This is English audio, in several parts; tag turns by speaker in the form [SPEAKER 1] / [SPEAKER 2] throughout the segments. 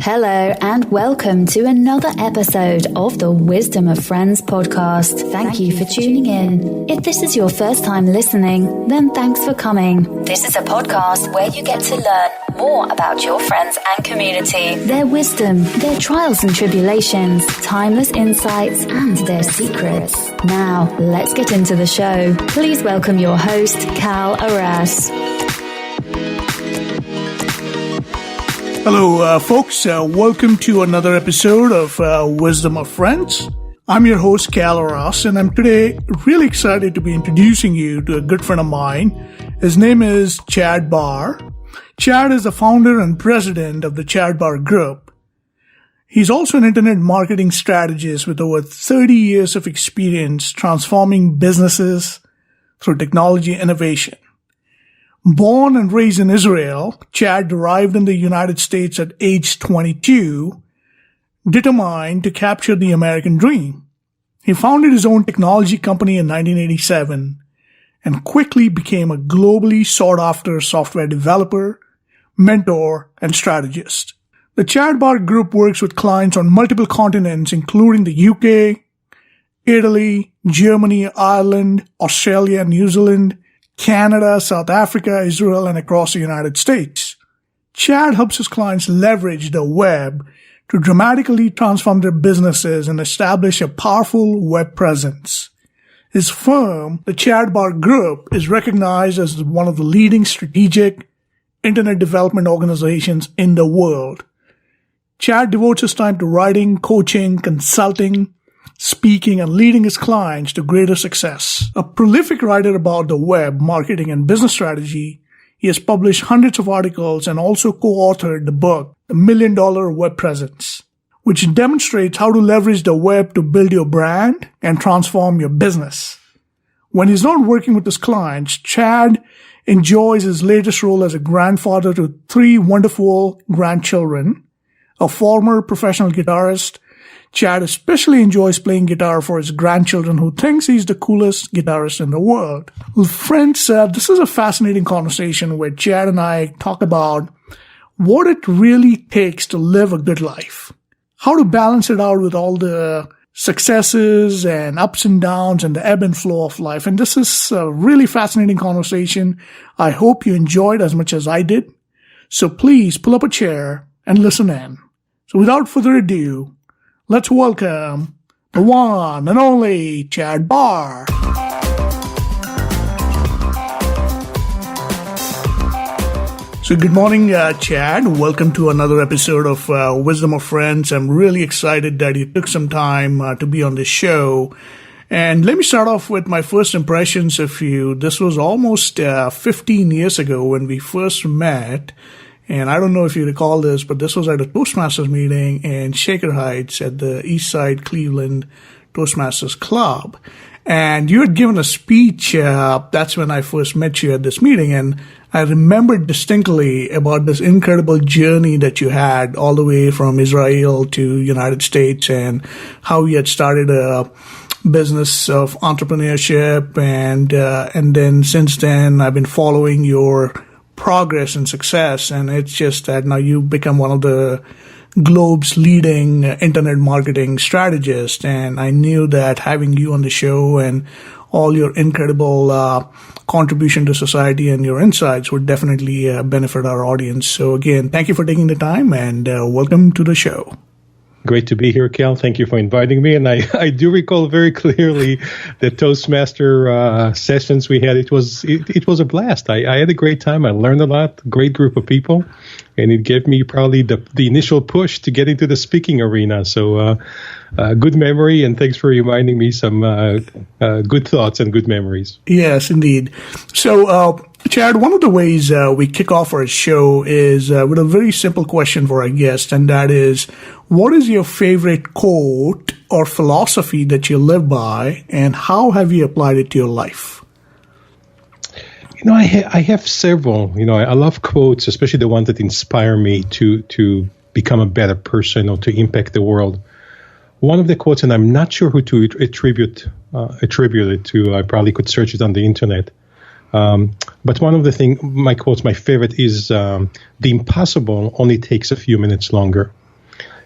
[SPEAKER 1] Hello and welcome to another episode of the Wisdom of Friends podcast. Thank you for tuning in. If this is your first time listening, then thanks for coming. This is a podcast where you get to learn more about your friends and community, their wisdom, their trials and tribulations, timeless insights, and their secrets. Now, let's get into the show. Please welcome your host, Cal Arras.
[SPEAKER 2] Hello, folks. Welcome to another episode of Wisdom of Friends. I'm your host, Cal Arras, and I'm today really excited to be introducing you to a good friend of mine. His name is Chad Barr. Chad is the founder and president of the Chad Barr Group. He's also an internet marketing strategist with over 30 years of experience transforming businesses through technology innovation. Born and raised in Israel, Chad arrived in the United States at age 22, determined to capture the American dream. He founded his own technology company in 1987 and quickly became a globally sought-after software developer, mentor, and strategist. The Chad Barr Group works with clients on multiple continents, including the UK, Italy, Germany, Ireland, Australia, New Zealand, Canada, South Africa, Israel, and across the United States. Chad helps his clients leverage the web to dramatically transform their businesses and establish a powerful web presence. His firm, the Chad Barr Group, is recognized as one of the leading strategic internet development organizations in the world. Chad devotes his time to writing, coaching, consulting, speaking, and leading his clients to greater success. A prolific writer about the web, marketing, and business strategy, he has published hundreds of articles and also co-authored the book, The $1 Million Web Presence, which demonstrates how to leverage the web to build your brand and transform your business. When he's not working with his clients, Chad enjoys his latest role as a grandfather to 3 wonderful grandchildren, a former professional guitarist. Chad especially enjoys playing guitar for his grandchildren who thinks he's the coolest guitarist in the world. Well, friends, this is a fascinating conversation where Chad and I talk about what it really takes to live a good life, how to balance it out with all the successes and ups and downs and the ebb and flow of life. And this is a really fascinating conversation. I hope you enjoyed as much as I did. So please pull up a chair and listen in. So without further ado, let's welcome the one and only Chad Barr. So good morning, Chad. Welcome to another episode of Wisdom of Friends. I'm really excited that you took some time to be on this show. And let me start off with my first impressions of you. This was almost 15 years ago when we first met. And I don't know if you recall this, but this was at a Toastmasters meeting in Shaker Heights at the East Side Cleveland Toastmasters Club. And you had given a speech. That's when I first met you at this meeting. And I remembered distinctly about this incredible journey that you had all the way from Israel to United States and how you had started a business of entrepreneurship. And then since then, I've been following your progress and success, and it's just that now you've become one of the globe's leading internet marketing strategists, and I knew that having you on the show and all your incredible contribution to society and your insights would definitely benefit our audience. So again, thank you for taking the time, and welcome to the show.
[SPEAKER 3] Great to be here, Cal. Thank you for inviting me. And I do recall very clearly the Toastmaster sessions we had. It was a blast. I had a great time. I learned a lot. Great group of people. And it gave me probably the initial push to get into the speaking arena. So good memory. And thanks for reminding me some good thoughts and good memories.
[SPEAKER 2] Yes, indeed. So, Chad, one of the ways we kick off our show is with a very simple question for our guest, and that is, what is your favorite quote or philosophy that you live by, and how have you applied it to your life?
[SPEAKER 3] I have several. I love quotes, especially the ones that inspire me to become a better person or to impact the world. One of the quotes, and I'm not sure who to attribute it to. I probably could search it on the internet. But one of the my favorite is, the impossible only takes a few minutes longer.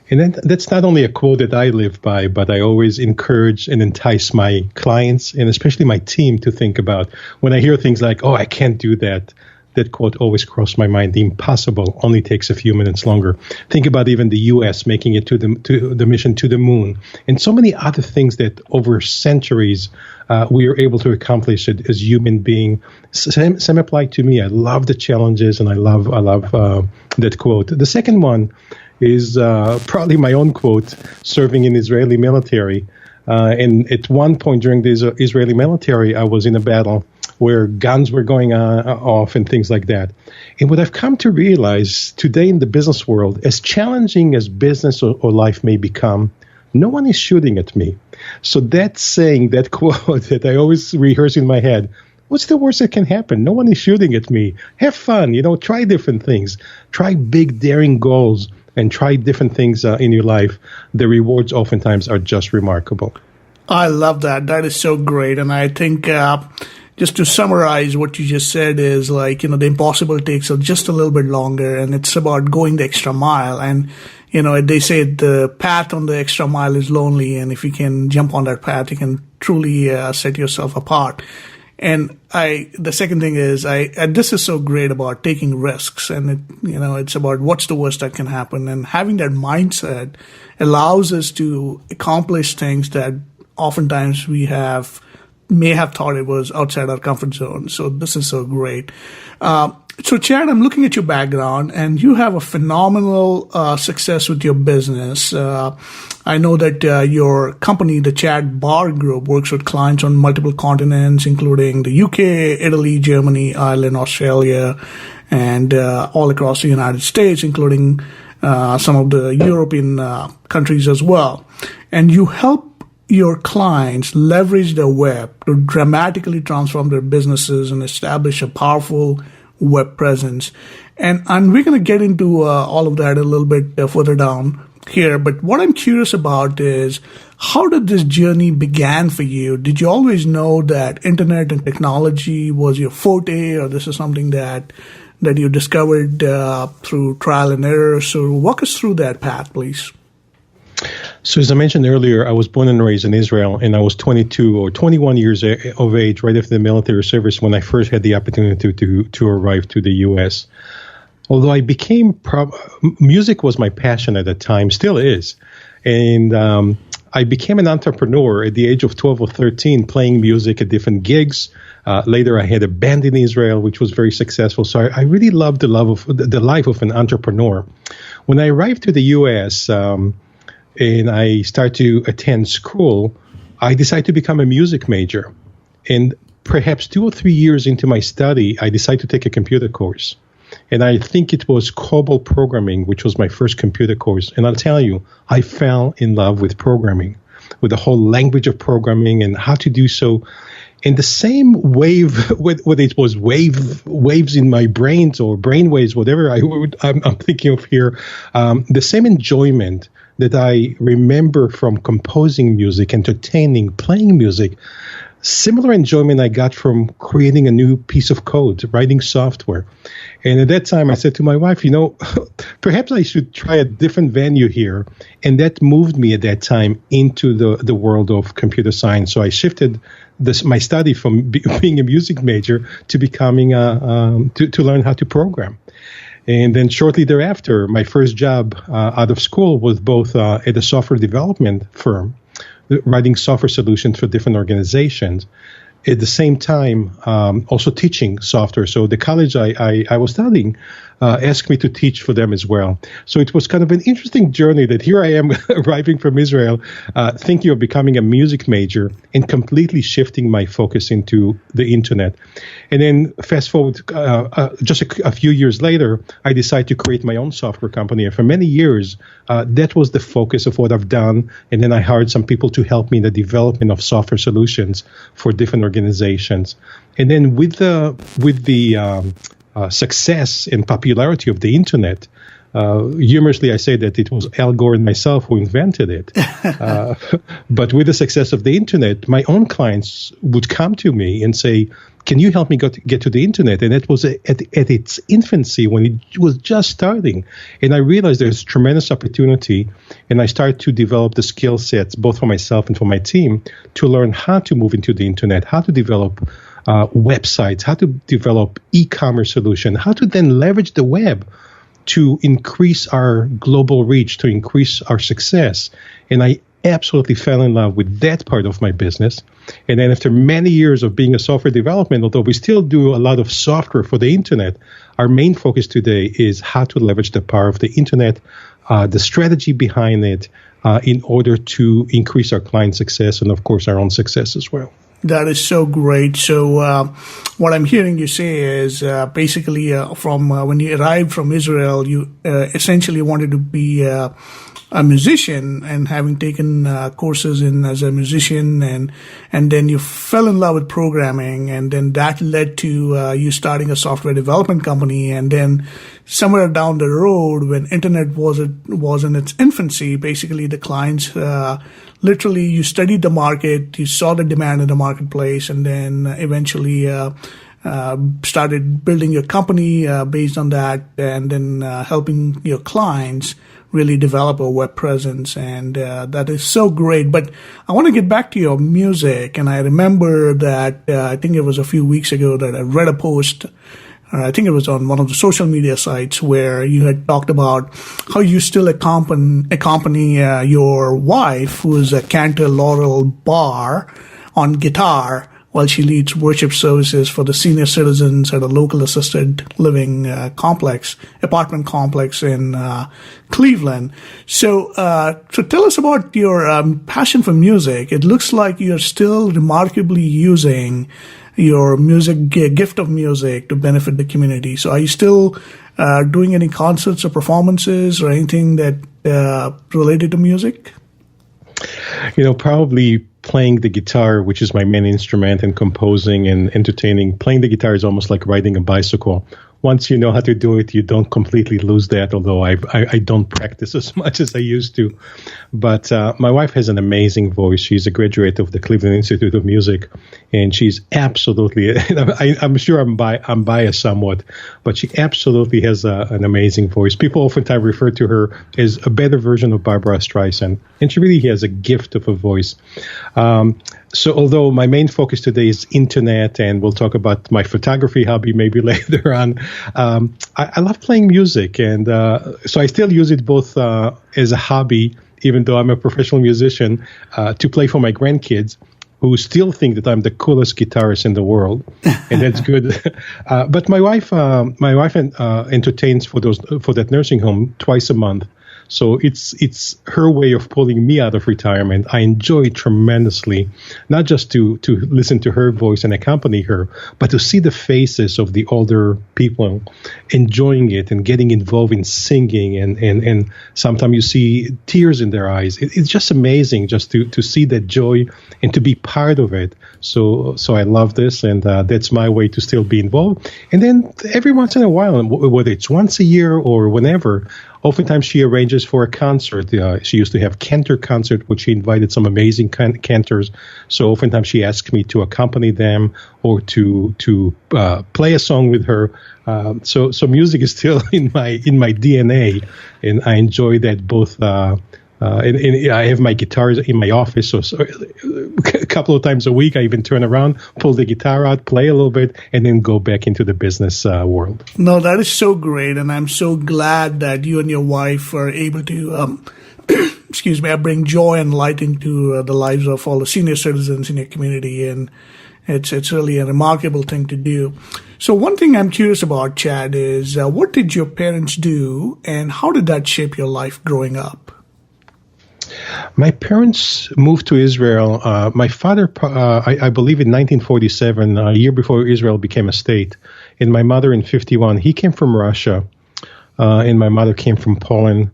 [SPEAKER 3] And then that's not only a quote that I live by, but I always encourage and entice my clients and especially my team to think about when I hear things like, oh, I can't do that. That quote always crossed my mind. The impossible only takes a few minutes longer. Think about even the U.S. making it to the mission to the moon, and so many other things that over centuries we are able to accomplish it as human beings. Same apply to me. I love the challenges, and I love that quote. The second one is probably my own quote, serving in Israeli military. And at one point during the Israeli military, I was in a battle where guns were going off and things like that. And what I've come to realize today in the business world, as challenging as business or life may become, no one is shooting at me. So that saying, that quote that I always rehearse in my head, what's the worst that can happen? No one is shooting at me. Have fun, try different things. Try big, daring goals and try different things in your life. The rewards oftentimes are just remarkable.
[SPEAKER 2] I love that. That is so great. And I think just to summarize what you just said is like, the impossible takes just a little bit longer, and it's about going the extra mile. And, they say the path on the extra mile is lonely. And if you can jump on that path, you can truly set yourself apart. And the second thing is, this is so great about taking risks, and it's about what's the worst that can happen, and having that mindset allows us to accomplish things that oftentimes we may have thought it was outside our comfort zone. So this is so great. So Chad, I'm looking at your background, and you have a phenomenal success with your business. I know that your company, the Chad Barr Group, works with clients on multiple continents, including the UK, Italy, Germany, Ireland, Australia, and all across the United States, including some of the European countries as well. And you help your clients leverage the web to dramatically transform their businesses and establish a powerful web presence. And we're going to get into all of that a little bit further down here. But what I'm curious about is, how did this journey begin for you? Did you always know that internet and technology was your forte, or this is something that you discovered through trial and error? So walk us through that path, please.
[SPEAKER 3] So as I mentioned earlier, I was born and raised in Israel, and I was 22 or 21 years of age right after the military service when I first had the opportunity to arrive to the U.S. Although I became music was my passion at that time, still is. And I became an entrepreneur at the age of 12 or 13, playing music at different gigs. Later, I had a band in Israel, which was very successful. So I really loved the life of an entrepreneur. When I arrived to the U.S., and I started to attend school, I decided to become a music major. And perhaps 2 or 3 years into my study, I decided to take a computer course. And I think it was COBOL programming, which was my first computer course. And I'll tell you, I fell in love with programming, with the whole language of programming and how to do so. And the same wave, whether it was waves in my brains or brain waves, whatever I'm thinking of here, the same enjoyment that I remember from composing music, entertaining, playing music, similar enjoyment I got from creating a new piece of code, writing software. And at that time, I said to my wife, perhaps I should try a different venue here. And that moved me at that time into the world of computer science. So I shifted my study from being a music major to becoming to learn how to program. And then shortly thereafter, my first job out of school was both at a software development firm, writing software solutions for different organizations. At the same time, also teaching software. So the college I was studying asked me to teach for them as well. So it was kind of an interesting journey that here I am arriving from Israel, thinking of becoming a music major and completely shifting my focus into the internet. And then fast forward just a few years later, I decided to create my own software company. And for many years, that was the focus of what I've done. And then I hired some people to help me in the development of software solutions for different organizations. And then with the success and popularity of the internet, humorously, I say that it was Al Gore and myself who invented it. But with the success of the internet, my own clients would come to me and say, can you help me get to the internet? And it was at its infancy when it was just starting. And I realized there's tremendous opportunity. And I started to develop the skill sets, both for myself and for my team, to learn how to move into the internet, how to develop websites, how to develop e-commerce solution, how to then leverage the web to increase our global reach, to increase our success. And I absolutely fell in love with that part of my business. And then after many years of being a software development, although we still do a lot of software for the internet, our main focus today is how to leverage the power of the internet, the strategy behind it, in order to increase our client success and, of course, our own success as well.
[SPEAKER 2] That is so great. So what I'm hearing you say is basically from when you arrived from Israel, you essentially wanted to be a musician, and having taken courses as a musician, and then you fell in love with programming, and then that led to you starting a software development company. And then somewhere down the road, when internet was in its infancy, basically the clients literally, you studied the market, you saw the demand in the marketplace, and then eventually started building your company based on that, and then helping your clients really develop a web presence. And that is so great. But I want to get back to your music. And I remember that I think it was a few weeks ago that I read a post, I think it was on one of the social media sites, where you had talked about how you still accompany your wife, who is a cantor, Laurel Barr, on guitar while she leads worship services for the senior citizens at a local assisted living apartment complex in Cleveland. So tell us about your passion for music. It looks like you're still remarkably using your gift of music to benefit the community. So are you still doing any concerts or performances or anything that related to music?
[SPEAKER 3] Probably playing the guitar, which is my main instrument, and composing and entertaining. Playing the guitar is almost like riding a bicycle. Once you know how to do it, you don't completely lose that, although I don't practice as much as I used to. But my wife has an amazing voice. She's a graduate of the Cleveland Institute of Music, and she's absolutely, I'm sure I'm biased somewhat, but she absolutely has an amazing voice. People oftentimes refer to her as a better version of Barbara Streisand, and she really has a gift of a voice. So although my main focus today is internet, and we'll talk about my photography hobby maybe later on, I love playing music. And so I still use it both as a hobby, even though I'm a professional musician, to play for my grandkids, who still think that I'm the coolest guitarist in the world, and that's good. But my wife entertains for that nursing home twice a month. So it's her way of pulling me out of retirement. I enjoy it tremendously, not just to listen to her voice and accompany her, but to see the faces of the older people enjoying it and getting involved in singing, and sometimes you see tears in their eyes. It's just amazing just to see that joy and to be part of it. So I love this, and that's my way to still be involved. And then every once in a while, whether it's once a year or whenever, oftentimes she arranges for a concert. She used to have cantor concert, which she invited some amazing cantors. So oftentimes she asks me to accompany them or to play a song with her. So music is still in my DNA, and I enjoy that both. And I have my guitars in my office, so a couple of times a week I even turn around, pull the guitar out, play a little bit, and then go back into the business world.
[SPEAKER 2] No, that is so great, and I'm so glad that you and your wife are able to, bring joy and light into the lives of all the senior citizens in your community, and it's really a remarkable thing to do. So one thing I'm curious about, Chad, is what did your parents do, and how did that shape your life growing up?
[SPEAKER 3] My parents moved to Israel. My father, I believe in 1947, a year before Israel became a state, and my mother in 51. He came from Russia, and my mother came from Poland.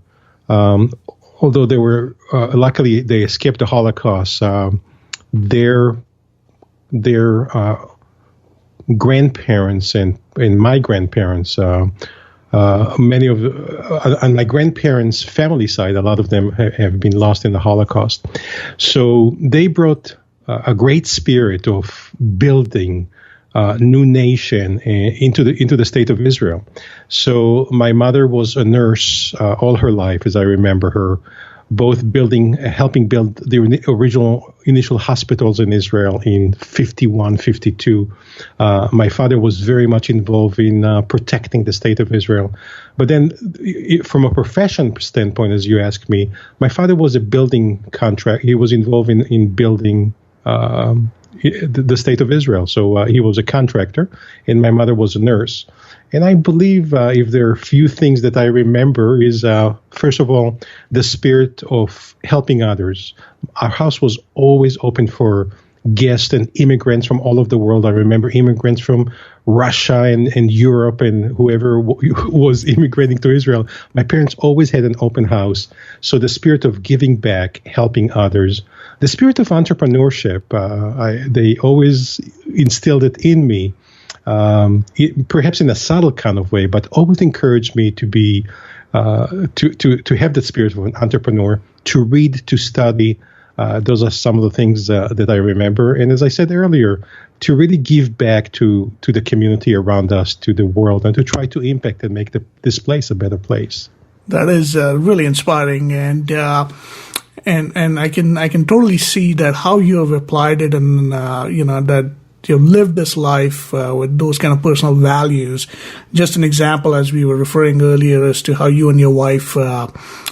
[SPEAKER 3] Although they were, luckily, they escaped the Holocaust. Their grandparents and my grandparents, many of on my grandparents' family side, a lot of them have been lost in the Holocaust. So they brought a great spirit of building, new nation into the state of Israel. So my mother was a nurse all her life, as I remember her, both helping build the initial hospitals in Israel in 51, 52. My father was very much involved in protecting the state of Israel. But then from a profession standpoint, as you asked me, my father was a building contract. He was involved in building the state of Israel. So he was a contractor, and my mother was a nurse. And I believe if there are a few things that I remember is, first of all, the spirit of helping others. Our house was always open for guests and immigrants from all over the world. I remember immigrants from Russia and Europe and whoever was immigrating to Israel. My parents always had an open house. So the spirit of giving back, helping others, the spirit of entrepreneurship, they always instilled it in me. Perhaps in a subtle kind of way, but always encouraged me to be to have the spirit of an entrepreneur, to read, to study. Those are some of the things that I remember. And as I said earlier, to really give back to the community around us, to the world, and to try to impact and make this place a better place.
[SPEAKER 2] That is really inspiring, and I can totally see that how you have applied it, and that you've lived this life with those kind of personal values. Just an example, as we were referring earlier, as to how you and your wife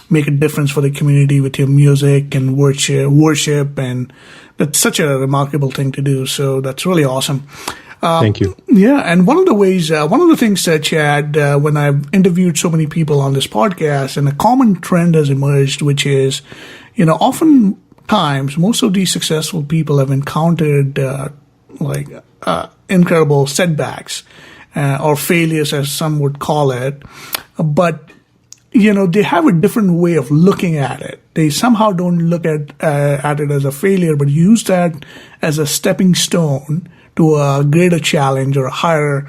[SPEAKER 2] make a difference for the community with your music and worship, and that's such a remarkable thing to do. So that's really awesome.
[SPEAKER 3] Thank you.
[SPEAKER 2] Yeah, and one of the things that Chad, when I've interviewed so many people on this podcast, and a common trend has emerged, which is, oftentimes most of these successful people have encountered incredible setbacks or failures, as some would call it, but they have a different way of looking at it. They somehow don't look at it as a failure, but use that as a stepping stone to a greater challenge or a higher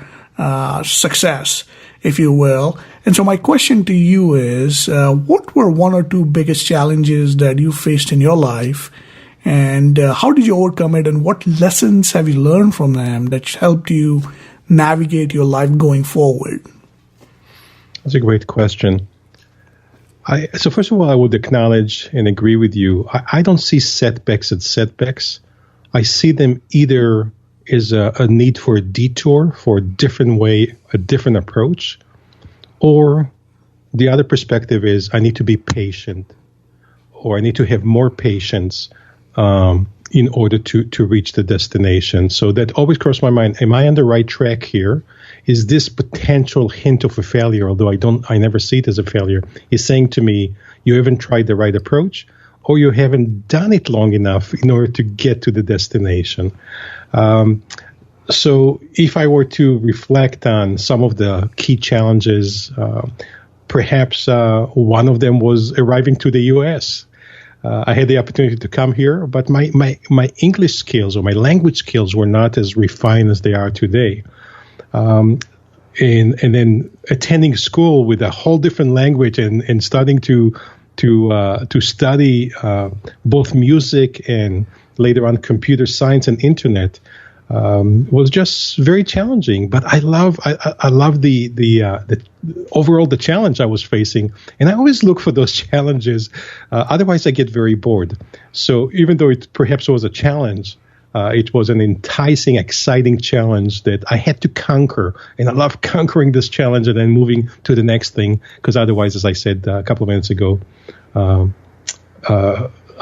[SPEAKER 2] success, if you will. And so my question to you is, what were one or two biggest challenges that you faced in your life? And how did you overcome it, and what lessons have you learned from them that helped you navigate your life going forward?
[SPEAKER 3] That's a great question. So first of all, I would acknowledge and agree with you. I don't see setbacks as setbacks. I see them either as a need for a detour, for a different way, a different approach, or the other perspective is I need to be patient, or I need to have more patience in order to reach the destination. So that always crossed my mind. Am I on the right track here? Is this potential hint of a failure, although I never see it as a failure, is saying to me, you haven't tried the right approach, or you haven't done it long enough in order to get to the destination. So if I were to reflect on some of the key challenges, perhaps one of them was arriving to the U.S. I had the opportunity to come here, but my English skills or my language skills were not as refined as they are today. And then attending school with a whole different language and starting to study both music and later on computer science and internet was just very challenging. But I love the overall the challenge I was facing, and I always look for those challenges. Otherwise, I get very bored. So even though it perhaps was a challenge, it was an enticing, exciting challenge that I had to conquer, and I love conquering this challenge and then moving to the next thing. Because otherwise, as I said a couple of minutes ago,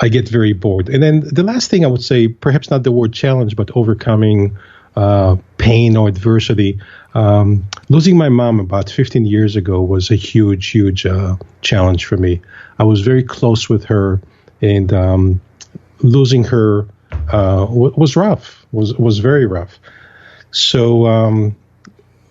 [SPEAKER 3] I get very bored. And then the last thing I would say, perhaps not the word challenge, but overcoming pain or adversity. Losing my mom about 15 years ago was a huge challenge for me. I was very close with her, and losing her was rough, was very rough. So,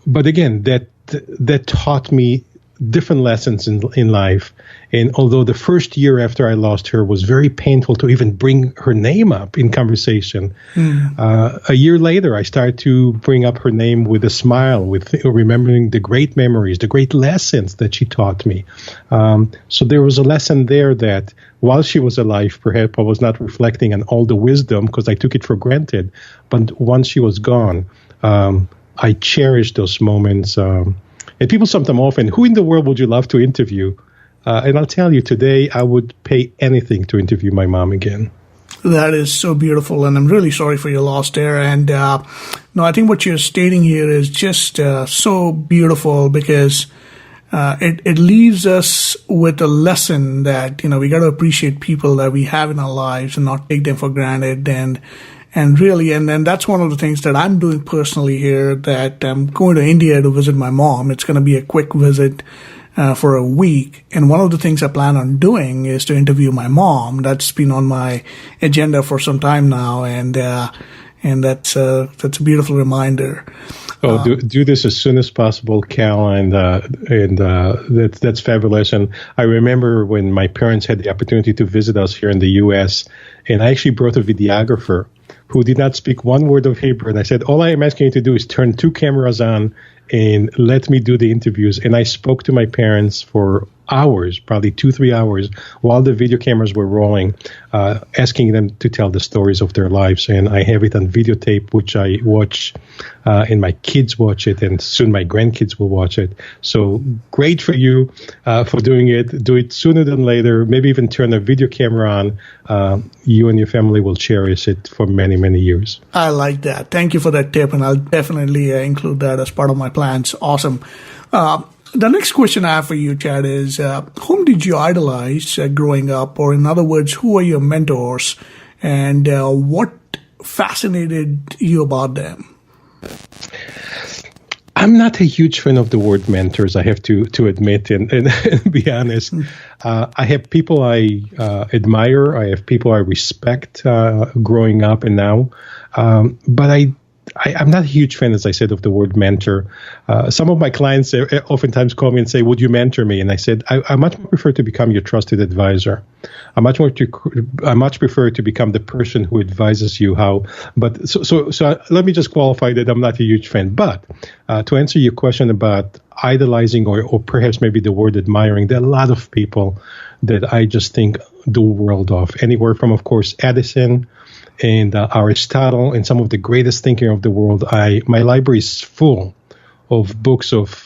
[SPEAKER 3] but again, that taught me different lessons in life. And although the first year after I lost her was very painful to even bring her name up in conversation, a year later I started to bring up her name with a smile, with remembering the great memories, the great lessons that she taught me. So there was a lesson there that while she was alive, perhaps I was not reflecting on all the wisdom because I took it for granted. But once she was gone, I cherish those moments. And people sometimes often, who in the world would you love to interview? And I'll tell you, today I would pay anything to interview my mom again.
[SPEAKER 2] That is so beautiful, and I'm really sorry for your loss there. And no, I think what you're stating here is just so beautiful, because it leaves us with a lesson that, we got to appreciate people that we have in our lives and not take them for granted. And really, and that's one of the things that I'm doing personally here, that I'm going to India to visit my mom. It's going to be a quick visit for a week. And one of the things I plan on doing is to interview my mom. That's been on my agenda for some time now. And that's a beautiful reminder.
[SPEAKER 3] Do this as soon as possible, Cal, and that's fabulous. And I remember when my parents had the opportunity to visit us here in the U.S., and I actually brought a videographer who did not speak one word of Hebrew. And I said, all I am asking you to do is turn 2 cameras on and let me do the interviews. And I spoke to my parents for hours, probably 2-3 hours, while the video cameras were rolling, asking them to tell the stories of their lives. And I have it on videotape, which I watch, and my kids watch it, and soon my grandkids will watch it. So great for you for doing it. Do it sooner than later. Maybe even turn a video camera on. You and your family will cherish it for many, many years.
[SPEAKER 2] I like that. Thank you for that tip, and I'll definitely include that as part of my plans. Awesome. The next question I have for you, Chad, is whom did you idolize growing up? Or in other words, who are your mentors, and what fascinated you about them?
[SPEAKER 3] I'm not a huge fan of the word mentors, I have to admit, and be honest. I have people I admire. I have people I respect growing up and now. But I'm not a huge fan, as I said, of the word mentor. Some of my clients oftentimes call me and say, would you mentor me? And I said, I much prefer to become your trusted advisor. I much prefer to become the person who advises you how. But so let me just qualify that I'm not a huge fan. But to answer your question about idolizing or perhaps maybe the word admiring, there are a lot of people that I just think the world of. Anywhere from, of course, Edison and Aristotle and some of the greatest thinkers of the world. My library is full of books of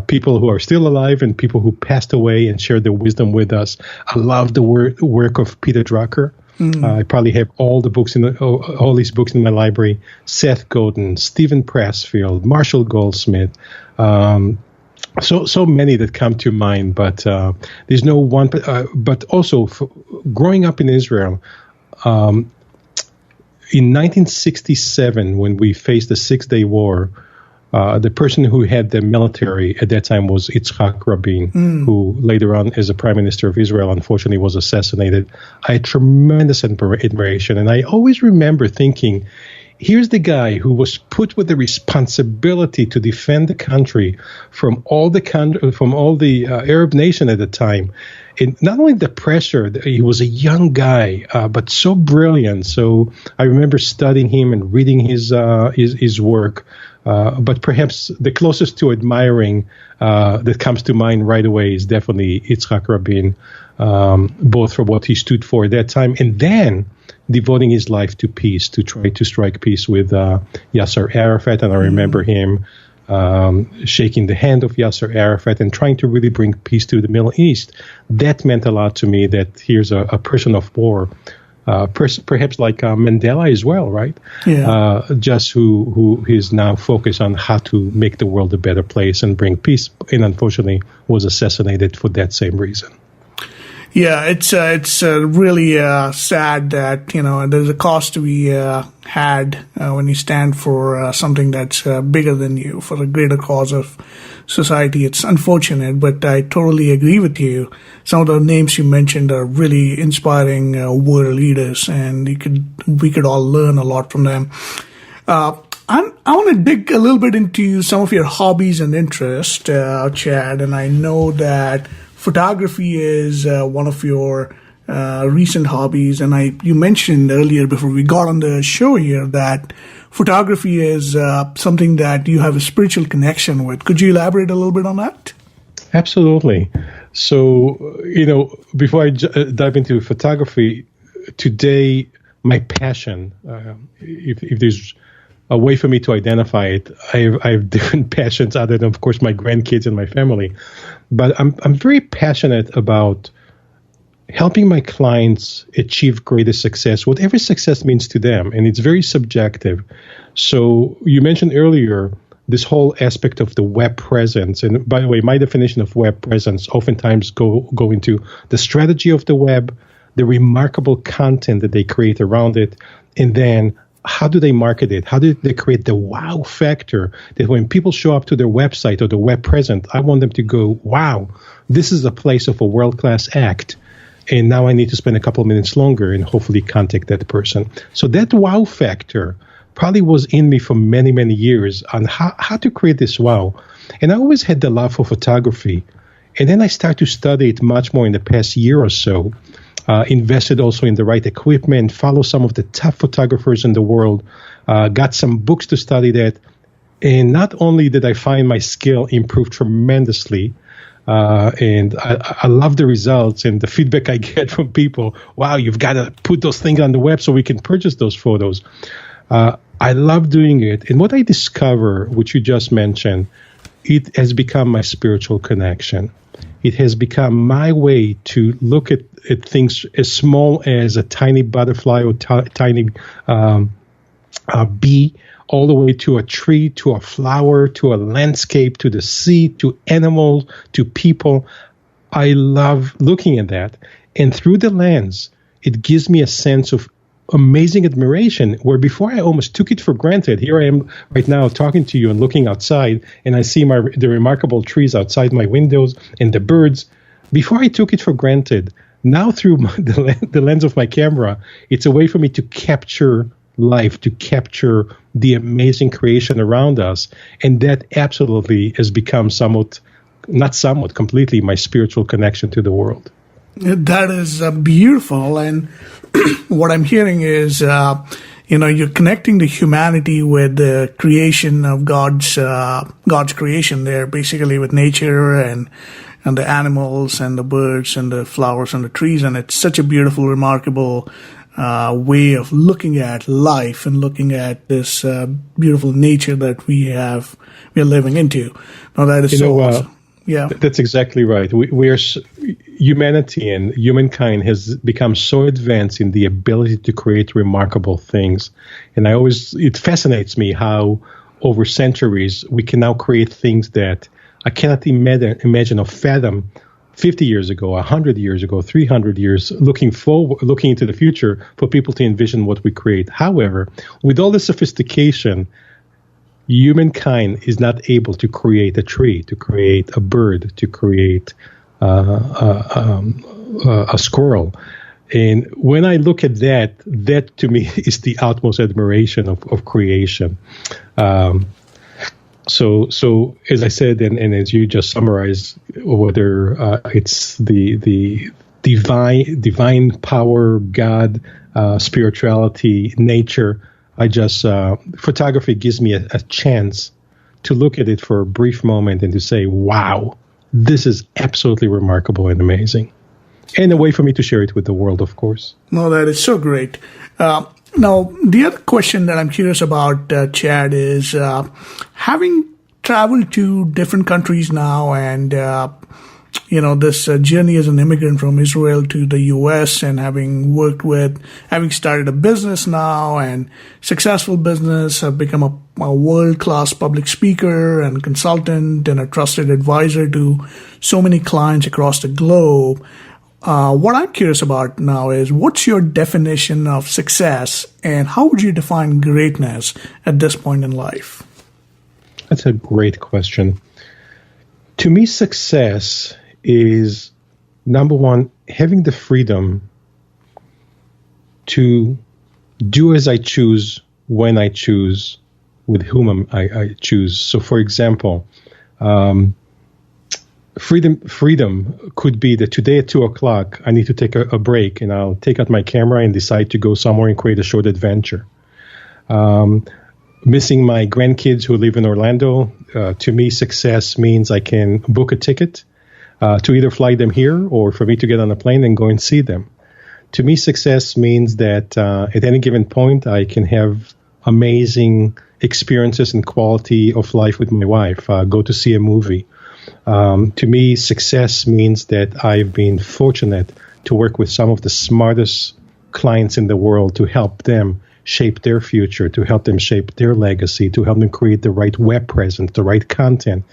[SPEAKER 3] people who are still alive and people who passed away and shared their wisdom with us. I love the work of Peter Drucker. I probably have all these books in my library. Seth Godin, Stephen Pressfield, Marshall Goldsmith. So many that come to mind, but there's no one. But also, growing up in Israel, in 1967, when we faced the 6-Day War, the person who had the military at that time was Yitzhak Rabin, who later on, as a prime minister of Israel, unfortunately was assassinated. I had tremendous admiration, and I always remember thinking, here's the guy who was put with the responsibility to defend the country from all the Arab nation at the time. And not only the pressure, he was a young guy, but so brilliant. So I remember studying him and reading his work. But perhaps the closest to admiring that comes to mind right away is definitely Yitzhak Rabin, both for what he stood for at that time and then devoting his life to peace, to try to strike peace with Yasser Arafat. And I remember him shaking the hand of Yasser Arafat and trying to really bring peace to the Middle East. That meant a lot to me, that here's a person of war, perhaps like Mandela as well, right?
[SPEAKER 2] Yeah.
[SPEAKER 3] Just who is now focused on how to make the world a better place and bring peace, and unfortunately was assassinated for that same reason.
[SPEAKER 2] Yeah, it's really sad that there's a cost to be had when you stand for something that's bigger than you, for the greater cause of society. It's unfortunate, but I totally agree with you. Some of the names you mentioned are really inspiring world leaders, and we could all learn a lot from them. I want to dig a little bit into some of your hobbies and interests, Chad, and I know that photography is one of your recent hobbies, and you mentioned earlier before we got on the show here that photography is something that you have a spiritual connection with. Could you elaborate a little bit on that?
[SPEAKER 3] Absolutely. So, before I dive into photography, today my passion, if there's a way for me to identify it. I have different passions other than, of course, my grandkids and my family. But I'm very passionate about helping my clients achieve greater success, whatever success means to them. And it's very subjective. So you mentioned earlier this whole aspect of the web presence. And by the way, my definition of web presence oftentimes go into the strategy of the web, the remarkable content that they create around it, and then how do they market it? How do they create the wow factor that when people show up to their website or the web presence, I want them to go, wow, this is a place of a world-class act. And now I need to spend a couple of minutes longer and hopefully contact that person. So that wow factor probably was in me for many, many years on how to create this wow. And I always had the love for photography. And then I started to study it much more in the past year or so. Invested also in the right equipment, follow some of the top photographers in the world, got some books to study that. And not only did I find my skill improve tremendously, and I love the results and the feedback I get from people. Wow, you've got to put those things on the web so we can purchase those photos. I love doing it. And what I discover, which you just mentioned, it has become my spiritual connection. It has become my way to look at things as small as a tiny butterfly or tiny bee, all the way to a tree, to a flower, to a landscape, to the sea, to animals, to people. I love looking at that. And through the lens, it gives me a sense of amazing admiration, where before I almost took it for granted. Here I am right now talking to you and looking outside, and I see the remarkable trees outside my windows and the birds. Before I took it for granted, now through the lens of my camera, it's a way for me to capture life, to capture the amazing creation around us. And that absolutely has become completely my spiritual connection to the world.
[SPEAKER 2] That is beautiful. And what I'm hearing is, you're connecting the humanity with the creation of God's creation there, basically with nature and the animals and the birds and the flowers and the trees. And it's such a beautiful, remarkable way of looking at life and looking at this beautiful nature that we're living into. Now, that is awesome. Yeah,
[SPEAKER 3] that's exactly right. Humanity and humankind has become so advanced in the ability to create remarkable things. And it fascinates me how over centuries we can now create things that I cannot imagine or fathom 50 years ago, 100 years ago, 300 years, looking into the future for people to envision what we create. However, with all the sophistication, humankind is not able to create a tree, to create a bird, to create a squirrel. And when I look at that to me is the utmost admiration of creation. So as I said, and as you just summarized, whether it's the divine power, God, spirituality, nature, photography gives me a chance to look at it for a brief moment and to say, wow, this is absolutely remarkable and amazing. And a way for me to share it with the world, of course.
[SPEAKER 2] No, that is so great. Now, the other question that I'm curious about, Chad, is having traveled to different countries now and, this journey as an immigrant from Israel to the U.S. and having started a business now and successful business, have become a world-class public speaker and consultant and a trusted advisor to so many clients across the globe. What I'm curious about now is, what's your definition of success and how would you define greatness at this point in life?
[SPEAKER 3] That's a great question. To me, success is, number one, having the freedom to do as I choose, when I choose, with whom I choose. So, for example, freedom could be that today at 2:00, I need to take a break, and I'll take out my camera and decide to go somewhere and create a short adventure. Missing my grandkids who live in Orlando, to me, success means I can book a ticket to either fly them here or for me to get on a plane and go and see them. To me, success means that at any given point, I can have amazing experiences and quality of life with my wife, go to see a movie. To me, success means that I've been fortunate to work with some of the smartest clients in the world to help them shape their future, to help them shape their legacy, to help them create the right web presence, the right content.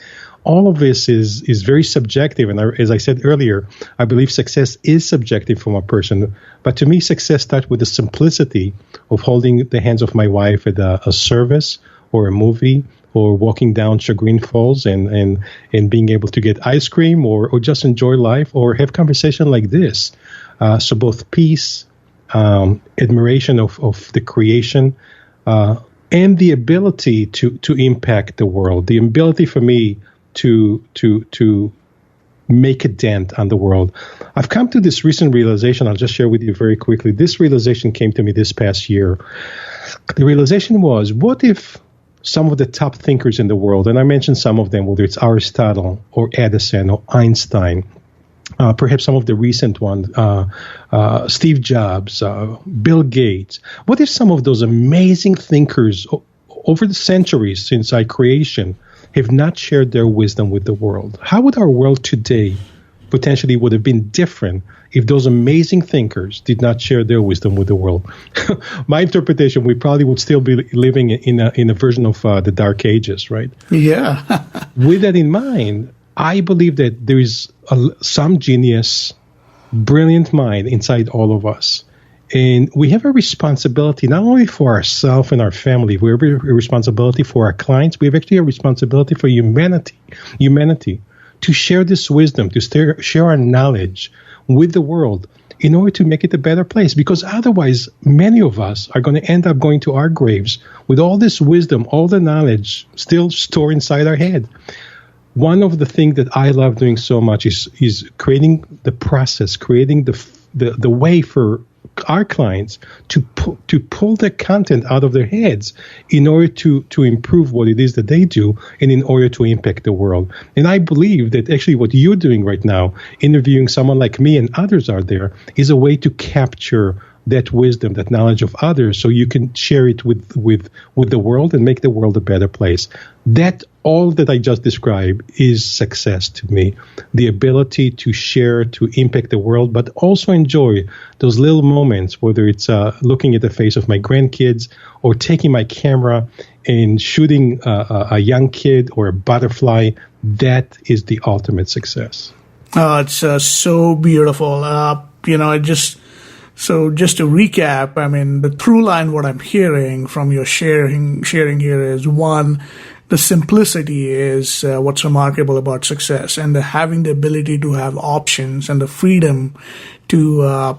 [SPEAKER 3] All of this is very subjective. And as I said earlier, I believe success is subjective from a person. But to me, success starts with the simplicity of holding the hands of my wife at a service or a movie, or walking down Chagrin Falls and being able to get ice cream or just enjoy life or have conversation like this. So both peace, admiration of the creation, and the ability to impact the world, the ability for me to make a dent on the world. I've come to this recent realization. I'll just share with you very quickly. This realization came to me this past year. The realization was, what if some of the top thinkers in the world, and I mentioned some of them, whether it's Aristotle or Edison or Einstein, perhaps some of the recent ones, Steve Jobs, Bill Gates. What if some of those amazing thinkers over the centuries since our creation have not shared their wisdom with the world? How would our world today potentially would have been different if those amazing thinkers did not share their wisdom with the world? My interpretation, we probably would still be living in a version of the Dark Ages, right?
[SPEAKER 2] Yeah.
[SPEAKER 3] With that in mind, I believe that there is some genius, brilliant mind inside all of us. And we have a responsibility not only for ourselves and our family, we have a responsibility for our clients. We have actually a responsibility for humanity to share this wisdom, to share our knowledge with the world in order to make it a better place. Because otherwise, many of us are going to end up going to our graves with all this wisdom, all the knowledge still stored inside our head. One of the things that I love doing so much is creating the process, creating the way for our clients to pull the content out of their heads in order to improve what it is that they do and in order to impact the world. And I believe that actually what you're doing right now, interviewing someone like me and others out there, is a way to capture that wisdom, that knowledge of others, so you can share it with the world and make the world a better place. That all that I just described is success to me. The ability to share, to impact the world, but also enjoy those little moments, whether it's looking at the face of my grandkids or taking my camera and shooting a young kid or a butterfly. That is the ultimate success.
[SPEAKER 2] It's so beautiful. So just to recap, I mean, the through line, what I'm hearing from your sharing here is, one, the simplicity is what's remarkable about success, and having the ability to have options and the freedom to, have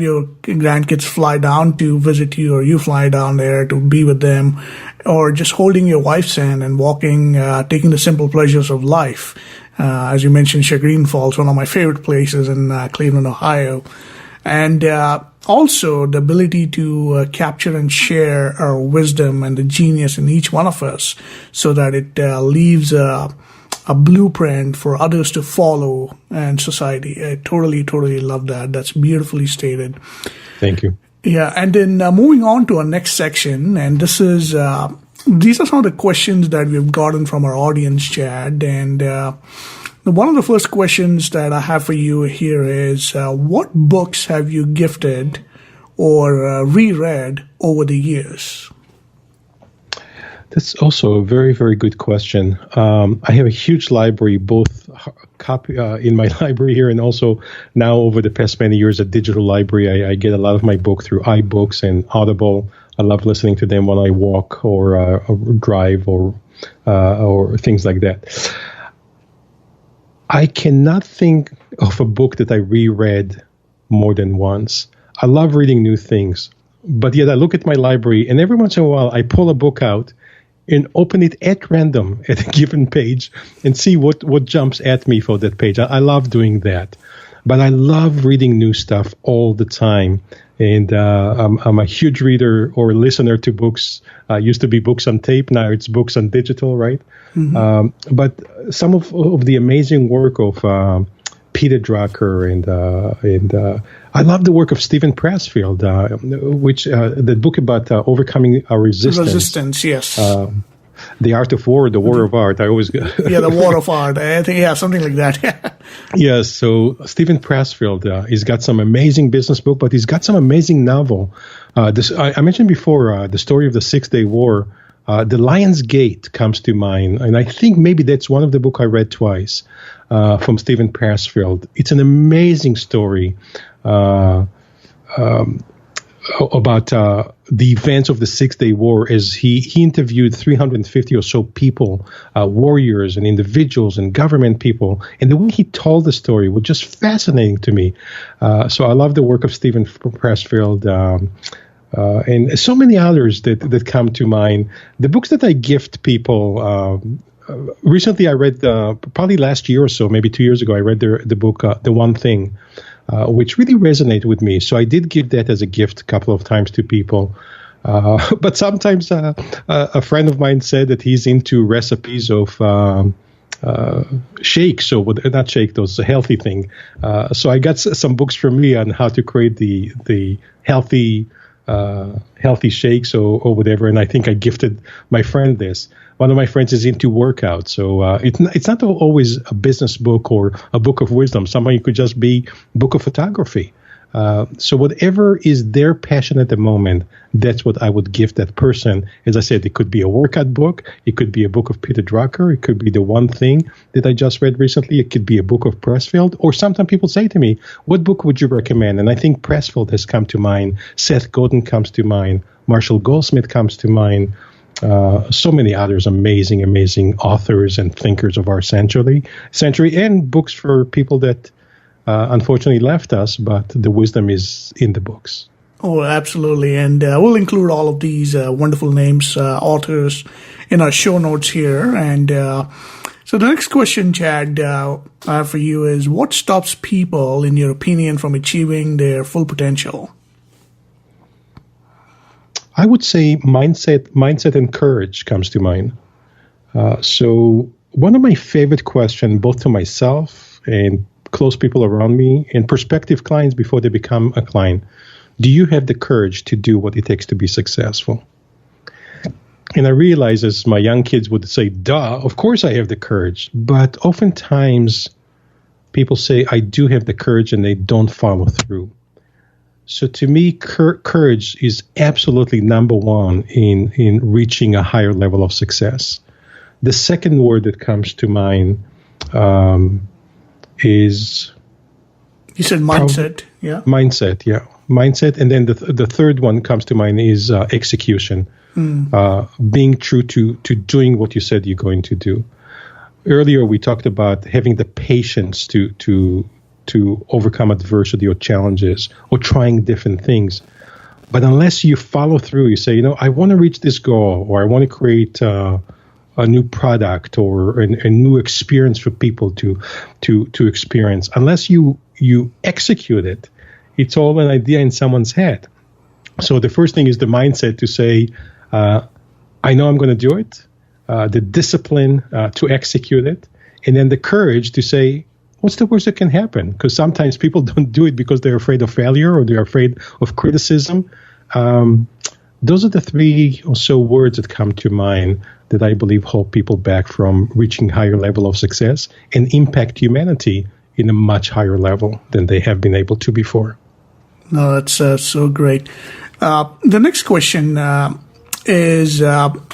[SPEAKER 2] your grandkids fly down to visit you, or you fly down there to be with them, or just holding your wife's hand and walking, taking the simple pleasures of life. As you mentioned, Chagrin Falls, one of my favorite places in Cleveland, Ohio. And also the ability to capture and share our wisdom and the genius in each one of us, so that it leaves a blueprint for others to follow and society. I totally love that. That's beautifully stated.
[SPEAKER 3] Thank you.
[SPEAKER 2] Yeah, and then moving on to our next section, and this is... these are some of the questions that we've gotten from our audience, Chad. And one of the first questions that I have for you here is, what books have you gifted or reread over the years?
[SPEAKER 3] That's also a very, very good question. I have a huge library, both in my library here and also now over the past many years, a digital library. I get a lot of my book through iBooks and Audible. I love listening to them when I walk or drive or things like that. I cannot think of a book that I reread more than once. I love reading new things, but yet I look at my library and every once in a while I pull a book out and open it at random at a given page and see what jumps at me for that page. I love doing that. But I love reading new stuff all the time. And I'm a huge reader or listener to books. Used to be books on tape. Now it's books on digital, right? Mm-hmm. But some of the amazing work of Peter Drucker, and I love the work of Stephen Pressfield, which the book about overcoming our resistance.
[SPEAKER 2] Resistance, yes.
[SPEAKER 3] The Art of War, the War of Art. I always
[SPEAKER 2] the War of Art. I think something like that.
[SPEAKER 3] Yes. So Stephen Pressfield, he's got some amazing business book, but he's got some amazing novel. I mentioned before the story of the 6-Day War. The Lion's Gate comes to mind, and I think maybe that's one of the book I read twice from Stephen Pressfield. It's an amazing story about the events of the 6-Day War, as he interviewed 350 or so people, warriors and individuals and government people, and the way he told the story was just fascinating to me. So I love the work of Stephen Pressfield. And so many others that come to mind. The books that I gift people, recently I read, probably last year or so, maybe 2 years ago, I read the book, The One Thing, which really resonated with me. So I did give that as a gift a couple of times to people. But sometimes a friend of mine said that he's into recipes of shakes, so not shake, those healthy thing. So I got some books from me on how to create the healthy shakes or whatever, and I think I gifted my friend this. One of my friends is into workout, so it's not always a business book or a book of wisdom. Sometimes it could just be a book of photography. So whatever is their passion at the moment, that's what I would gift that person. As I said, it could be a workout book. It could be a book of Peter Drucker. It could be The One Thing that I just read recently. It could be a book of Pressfield. Or sometimes people say to me, what book would you recommend? And I think Pressfield has come to mind. Seth Godin comes to mind. Marshall Goldsmith comes to mind. So many others, amazing authors and thinkers of our century, and books for people that unfortunately left us, but the wisdom is in the books.
[SPEAKER 2] Oh, absolutely. And we'll include all of these wonderful names, authors, in our show notes here. And so the next question, Chad, I have for you is, what stops people, in your opinion, from achieving their full potential?
[SPEAKER 3] I would say mindset and courage comes to mind. So one of my favorite questions, both to myself and close people around me and prospective clients before they become a client, do you have the courage to do what it takes to be successful? And I realize, as my young kids would say, duh, of course I have the courage. But oftentimes people say, I do have the courage, and they don't follow through. So to me, courage is absolutely number one in reaching a higher level of success. The second word that comes to mind is...
[SPEAKER 2] You said mindset, yeah?
[SPEAKER 3] Mindset, yeah. Mindset. And then the third one comes to mind is execution. Being true to doing what you said you're going to do. Earlier, we talked about having the patience to overcome adversity or challenges or trying different things. But unless you follow through, you say, I want to reach this goal, or I want to create a new product or a new experience for people to experience. Unless you execute it, it's all an idea in someone's head. So the first thing is the mindset to say, I know I'm going to do it, the discipline to execute it, and then the courage to say, what's the worst that can happen? Because sometimes people don't do it because they're afraid of failure or they're afraid of criticism. Those are the three or so words that come to mind that I believe hold people back from reaching higher level of success and impact humanity in a much higher level than they have been able to before.
[SPEAKER 2] No, that's so great. The next question is,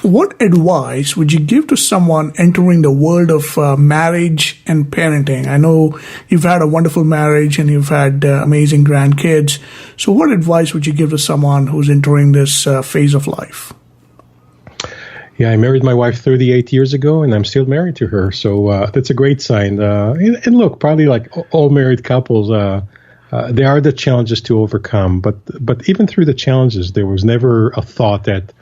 [SPEAKER 2] what advice would you give to someone entering the world of marriage and parenting? I know you've had a wonderful marriage and you've had amazing grandkids. So what advice would you give to someone who's entering this phase of life?
[SPEAKER 3] Yeah, I married my wife 38 years ago, and I'm still married to her. So that's a great sign. And look, probably like all married couples, there are the challenges to overcome. But even through the challenges, there was never a thought that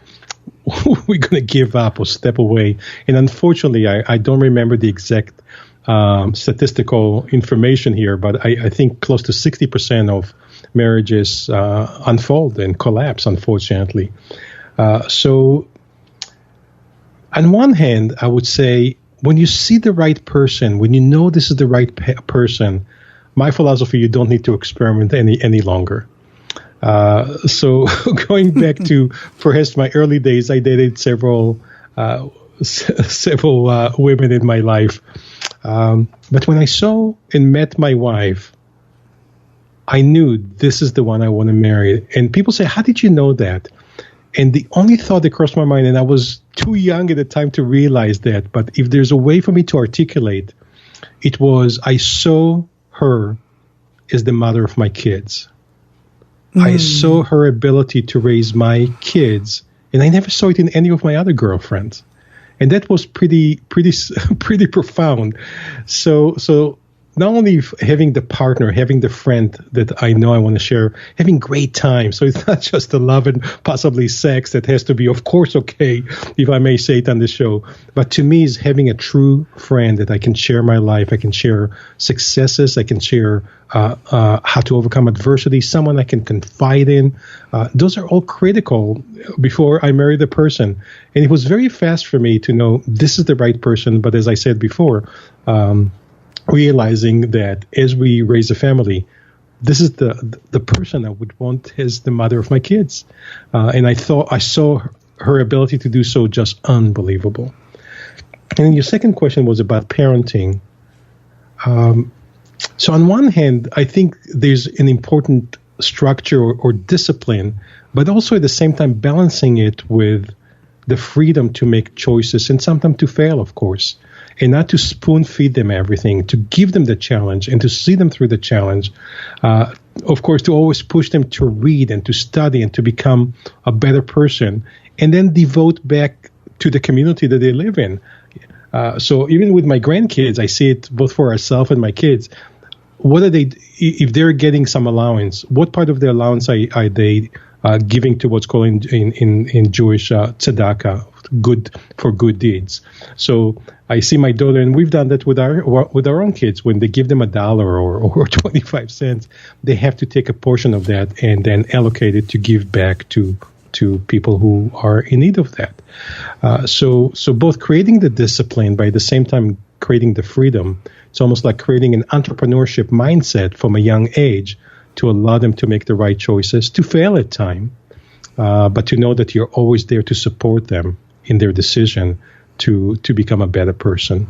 [SPEAKER 3] we're going to give up or step away. And unfortunately, I don't remember the exact statistical information here, but I think close to 60% of marriages unfold and collapse, unfortunately. So on one hand, I would say when you see the right person, when you know this is the right person, my philosophy, you don't need to experiment any longer. So going back to perhaps my early days, I dated several women in my life. But when I saw and met my wife, I knew this is the one I want to marry. And people say, how did you know that? And the only thought that crossed my mind, and I was too young at the time to realize that, but if there's a way for me to articulate, it was I saw her as the mother of my kids. I saw her ability to raise my kids, and I never saw it in any of my other girlfriends. And that was pretty profound. So not only having the partner, having the friend that I know I want to share, having great time. So it's not just the love and possibly sex that has to be, of course, okay, if I may say it on the show. But to me, is having a true friend that I can share my life. I can share successes. I can share how to overcome adversity, someone I can confide in. Those are all critical before I marry the person. And it was very fast for me to know this is the right person. But as I said before, realizing that as we raise a family, this is the person I would want as the mother of my kids. And I saw her ability to do so just unbelievable. And your second question was about parenting. So on one hand, I think there's an important structure or discipline, but also at the same time balancing it with the freedom to make choices and sometimes to fail, of course, and not to spoon feed them everything, to give them the challenge and to see them through the challenge. Of course, to always push them to read and to study and to become a better person, and then devote back to the community that they live in. So even with my grandkids, I see it both for ourselves and my kids. What are they, if they're getting some allowance, what part of the allowance are they giving to what's called in Jewish tzedakah, good for good deeds? So I see my daughter, and we've done that with our own kids. When they give them $1 or 25 cents, they have to take a portion of that and then allocate it to give back to people who are in need of that. So both creating the discipline, but at the same time creating the freedom. It's almost like creating an entrepreneurship mindset from a young age to allow them to make the right choices, to fail at time, but to know that you're always there to support them in their decision to become a better person.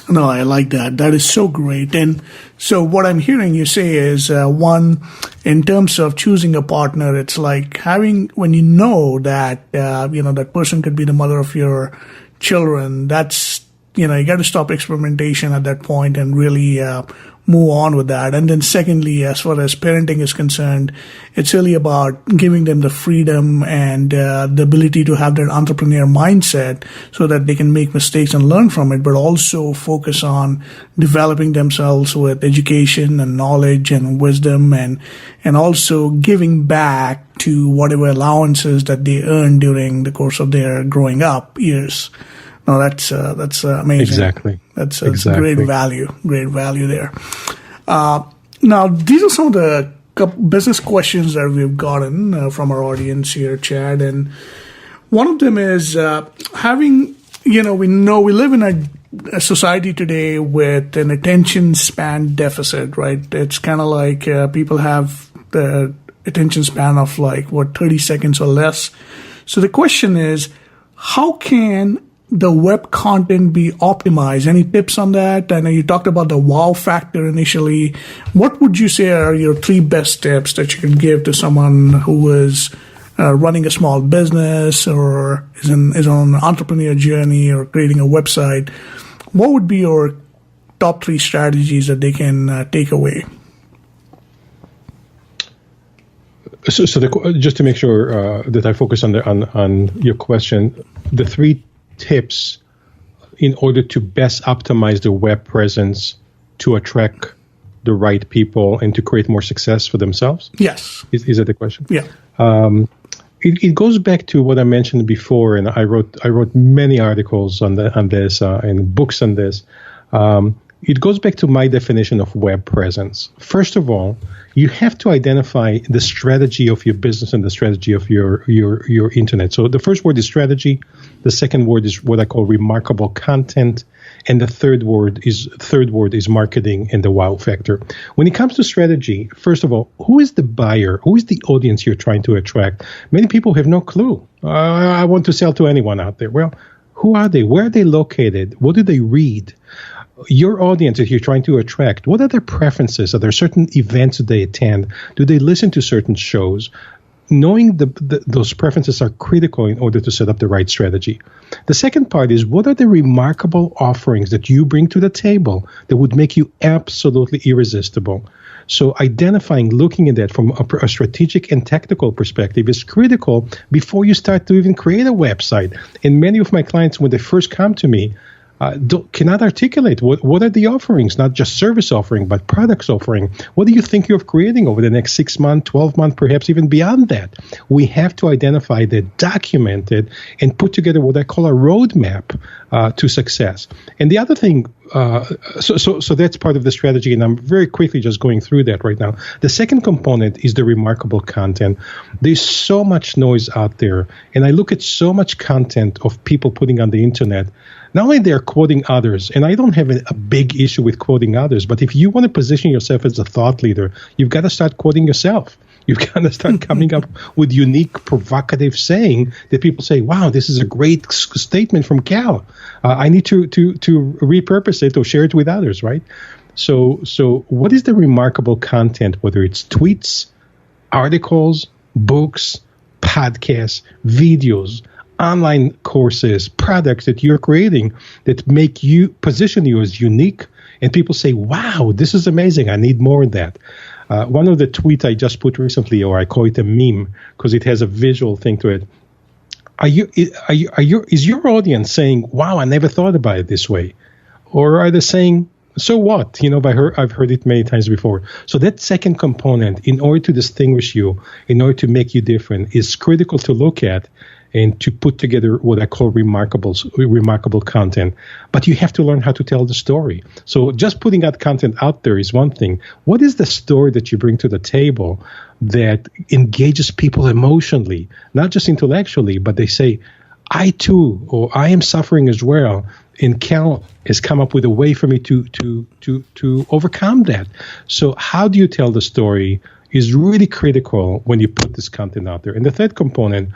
[SPEAKER 2] No, I like that. That is so great. And so what I'm hearing you say is, one, in terms of choosing a partner, it's like when you know that, that person could be the mother of your children, that's, you got to stop experimentation at that point and really move on with that. And then secondly, as far as parenting is concerned, it's really about giving them the freedom and the ability to have that entrepreneur mindset so that they can make mistakes and learn from it, but also focus on developing themselves with education and knowledge and wisdom, and also giving back to whatever allowances that they earn during the course of their growing up years. No, that's amazing.
[SPEAKER 3] Exactly.
[SPEAKER 2] That's great value there. Now, these are some of the business questions that we've gotten from our audience here, Chad. And one of them is we live in a society today with an attention span deficit, right? It's kind of like people have the attention span of 30 seconds or less. So the question is, how can the web content be optimized? Any tips on that? I know you talked about the wow factor initially. What would you say are your 3 best tips that you can give to someone who is running a small business or is on an entrepreneur journey or creating a website? What would be your top 3 strategies that they can take away?
[SPEAKER 3] So just to make sure that I focus on your question, the 3 tips in order to best optimize the web presence to attract the right people and to create more success for themselves?
[SPEAKER 2] Yes.
[SPEAKER 3] Is that the question?
[SPEAKER 2] Yeah.
[SPEAKER 3] It goes back to what I mentioned before, and I wrote many articles on this and books on this. It goes back to my definition of web presence. First of all, you have to identify the strategy of your business and the strategy of your internet. So the first word is strategy. The second word is what I call remarkable content. And the third word is marketing and the wow factor. When it comes to strategy, first of all, who is the buyer? Who is the audience you're trying to attract? Many people have no clue. I want to sell to anyone out there. Well, who are they? Where are they located? What do they read? Your audience that you're trying to attract, what are their preferences? Are there certain events that they attend? Do they listen to certain shows? Knowing those preferences are critical in order to set up the right strategy. The second part is, what are the remarkable offerings that you bring to the table that would make you absolutely irresistible? So identifying, looking at that from a strategic and technical perspective is critical before you start to even create a website. And many of my clients, when they first come to me, cannot articulate what are the offerings, not just service offering, but products offering. What do you think you're creating over the next 6 months, 12 months, perhaps even beyond that? We have to identify that, document it, and put together what I call a roadmap to success. And the other thing, so that's part of the strategy, and I'm very quickly just going through that right now. The second component is the remarkable content. There's so much noise out there, and I look at so much content of people putting on the internet. Not only they're quoting others, and I don't have a big issue with quoting others, but if you want to position yourself as a thought leader, you've got to start quoting yourself. You've got to start coming up with unique, provocative saying that people say, wow, this is a great statement from Cal. I need to repurpose it or share it with others, right? So what is the remarkable content, whether it's tweets, articles, books, podcasts, videos, online courses, products that you're creating that make you position you as unique, and people say, wow, this is amazing. I need more of that. One of the tweets I just put recently, or I call it a meme because it has a visual thing to it. Is your audience saying, wow, I never thought about it this way? Or are they saying, so what? I've heard it many times before. So that second component, in order to distinguish you, in order to make you different, is critical to look at and to put together what I call remarkable content. But you have to learn how to tell the story. So just putting that content out there is one thing. What is the story that you bring to the table that engages people emotionally, not just intellectually, but they say, I too, or I am suffering as well, and Cal has come up with a way for me to overcome that. So how do you tell the story is really critical when you put this content out there. And the third component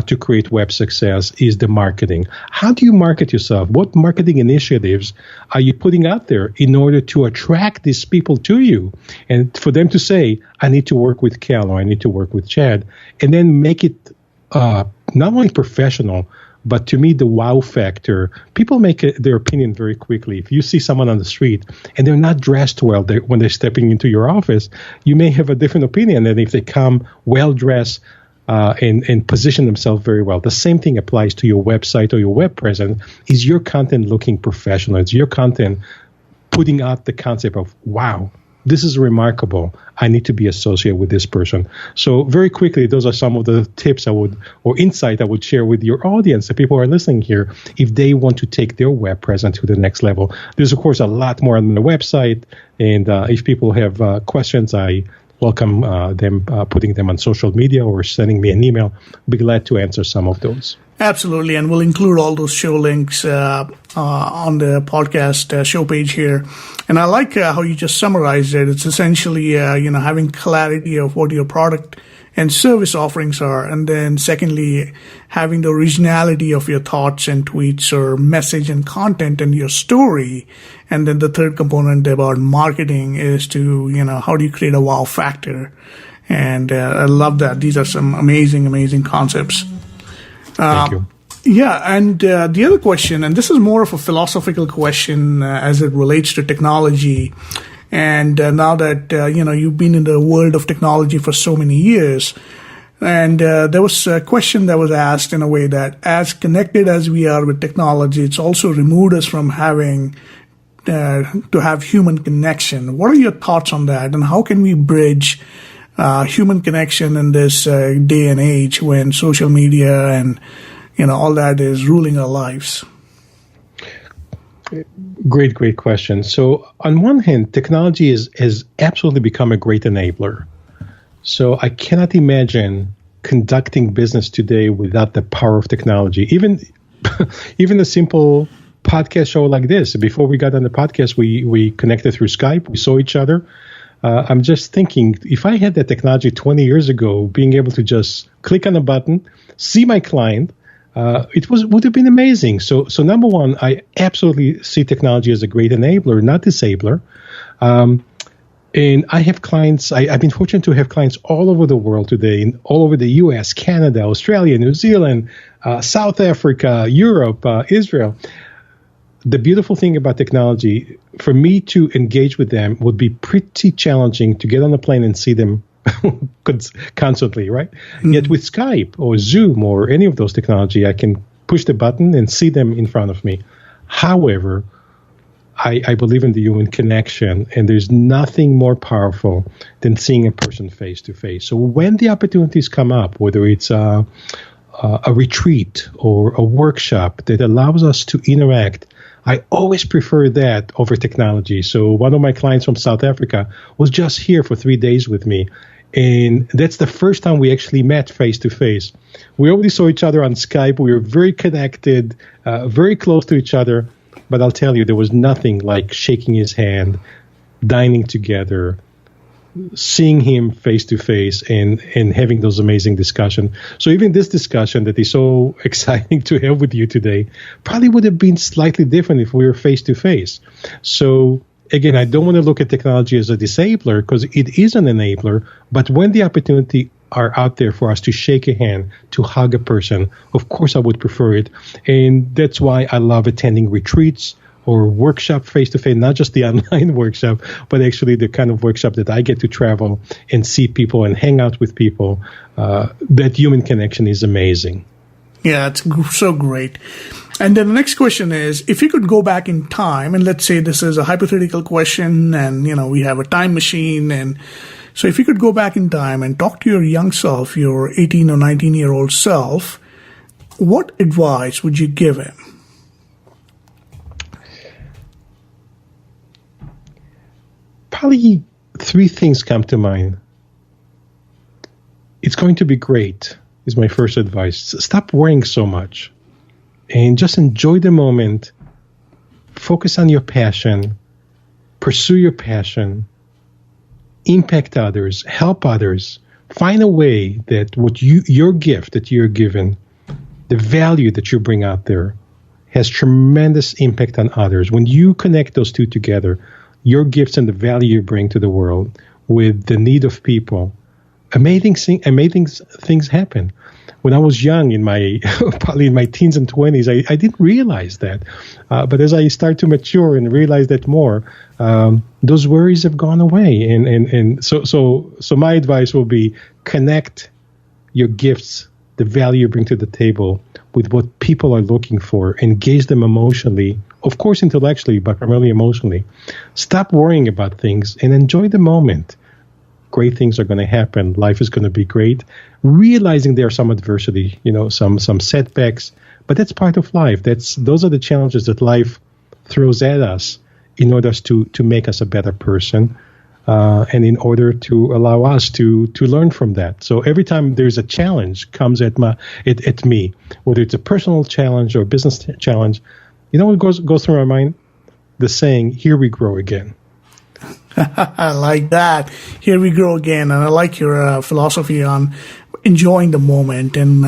[SPEAKER 3] to create web success is the marketing. How do you market yourself? What marketing initiatives are you putting out there in order to attract these people to you? And for them to say, I need to work with Cal or I need to work with Chad, and then make it not only professional, but to me, the wow factor, people make their opinion very quickly. If you see someone on the street and they're not dressed well when they're stepping into your office, you may have a different opinion than if they come well-dressed and position themselves very well. The same thing applies to your website or your web presence. Is your content looking professional? Is your content putting out the concept of, wow, this is remarkable. I need to be associated with this person. So very quickly, those are some of the tips or insight I would share with your audience, the people who are listening here, if they want to take their web presence to the next level. There's, of course, a lot more on the website. And if people have questions, I welcome them putting them on social media or sending me an email. I'll be glad to answer some of those.
[SPEAKER 2] Absolutely, and we'll include all those show links on the podcast show page here. And I like how you just summarized it. It's essentially, having clarity of what your product and service offerings are, and then secondly, having the originality of your thoughts and tweets or message and content and your story. And then the third component about marketing is to, how do you create a wow factor? And I love that. These are some amazing concepts.
[SPEAKER 3] Thank you.
[SPEAKER 2] Yeah, and the other question, and this is more of a philosophical question as it relates to technology. And now that, you've been in the world of technology for so many years, and there was a question that was asked in a way that as connected as we are with technology, it's also removed us from having to have human connection. What are your thoughts on that, and how can we bridge human connection in this day and age when social media and all that is ruling our lives?
[SPEAKER 3] Great question. So on one hand, technology has absolutely become a great enabler. So I cannot imagine conducting business today without the power of technology. Even a simple podcast show like this. Before we got on the podcast, we connected through Skype. We saw each other. I'm just thinking, if I had that technology 20 years ago, being able to just click on a button, see my client, would have been amazing. So number one, I absolutely see technology as a great enabler, not disabler. And I have clients, I've been fortunate to have clients all over the world today, all over the U.S., Canada, Australia, New Zealand, South Africa, Europe, Israel. The beautiful thing about technology, for me to engage with them would be pretty challenging to get on a plane and see them constantly, right? Mm-hmm. Yet with Skype or Zoom or any of those technology, I can push the button and see them in front of me. However, I believe in the human connection, and there's nothing more powerful than seeing a person face to face. So when the opportunities come up, whether it's a retreat or a workshop that allows us to interact, I always prefer that over technology. So one of my clients from South Africa was just here for 3 days with me. And that's the first time we actually met face to face. We already saw each other on Skype. We were very connected, very close to each other. But I'll tell you, there was nothing like shaking his hand, dining together, seeing him face to face, and having those amazing discussions. So even this discussion that is so exciting to have with you today probably would have been slightly different if we were face to face. So again, I don't want to look at technology as a disabler, because it is an enabler. But when the opportunity are out there for us to shake a hand, to hug a person, of course I would prefer it. And that's why I love attending retreats or workshop face-to-face, not just the online workshop, but actually the kind of workshop that I get to travel and see people and hang out with people. That human connection is amazing.
[SPEAKER 2] Yeah, it's so great. And then the next question is, if you could go back in time, and let's say this is a hypothetical question, and we have a time machine, and so if you could go back in time and talk to your young self, your 18 or 19-year-old self, what advice would you give him?
[SPEAKER 3] Probably 3 things come to mind. It's going to be great, is my first advice. Stop worrying so much and just enjoy the moment. Focus on your passion. Pursue your passion. Impact others, help others, find a way that your gift that you're given, the value that you bring out there, has tremendous impact on others. When you connect those two together, your gifts and the value you bring to the world with the need of people, amazing things happen. When I was young, probably in my teens and 20s, I didn't realize that. But as I start to mature and realize that more, those worries have gone away. And so my advice will be, connect your gifts, the value you bring to the table, with what people are looking for. Engage them emotionally, of course intellectually, but primarily emotionally. Stop worrying about things and enjoy the moment. Great things are going to happen. Life is going to be great. Realizing there's some adversity, some setbacks, but that's part of life. Those are the challenges that life throws at us in order to make us a better person, and in order to allow us to learn from that. So every time there's a challenge comes at me, whether it's a personal challenge or a business challenge, what goes through my mind? The saying, "Here we grow again."
[SPEAKER 2] I like that. Here we grow again. And I like your philosophy on enjoying the moment and,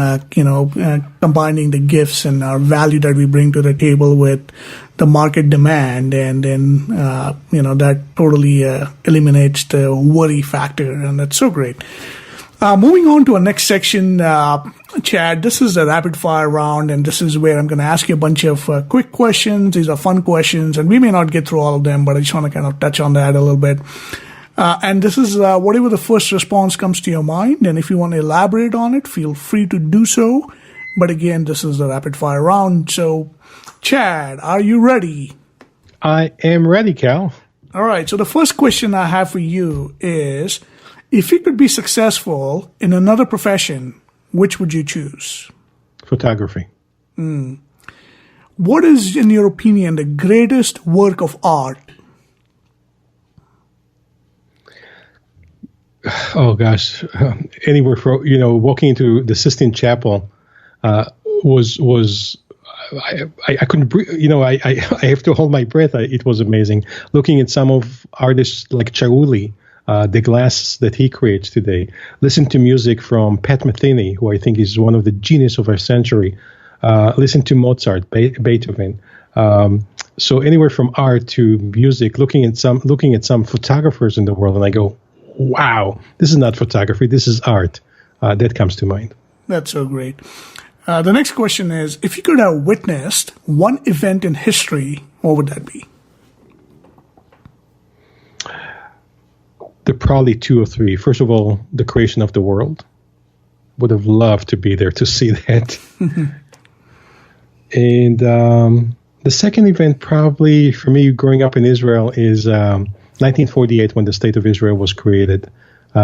[SPEAKER 2] combining the gifts and our value that we bring to the table with the market demand. And then, that totally eliminates the worry factor. And that's so great. Moving on to our next section, Chad, this is a rapid fire round, and this is where I'm going to ask you a bunch of quick questions. These are fun questions, and we may not get through all of them, but I just want to kind of touch on that a little bit. And this is whatever the first response comes to your mind, and if you want to elaborate on it, feel free to do so. But again, this is the rapid fire round. So, Chad, are you ready?
[SPEAKER 3] I am ready, Cal.
[SPEAKER 2] All right. So the first question I have for you is, if you could be successful in another profession, which would you choose?
[SPEAKER 3] Photography.
[SPEAKER 2] What is, in your opinion, the greatest work of art?
[SPEAKER 3] Oh, gosh. Anywhere from, walking into the Sistine Chapel was I couldn't breathe. I have to hold my breath. It was amazing. Looking at some of artists like Chauli, the glass that he creates today. Listen to music from Pat Metheny, who I think is one of the genius of our century. Listen to Mozart, Beethoven. So anywhere from art to music, looking at some photographers in the world, and I go, wow, this is not photography, this is art. That comes to mind.
[SPEAKER 2] That's so great. The next question is, if you could have witnessed one event in history, what would that be?
[SPEAKER 3] There are probably two or three. First of all, the creation of the world. Would have loved to be there to see that. And the second event, probably for me, growing up in Israel, is 1948 when the State of Israel was created.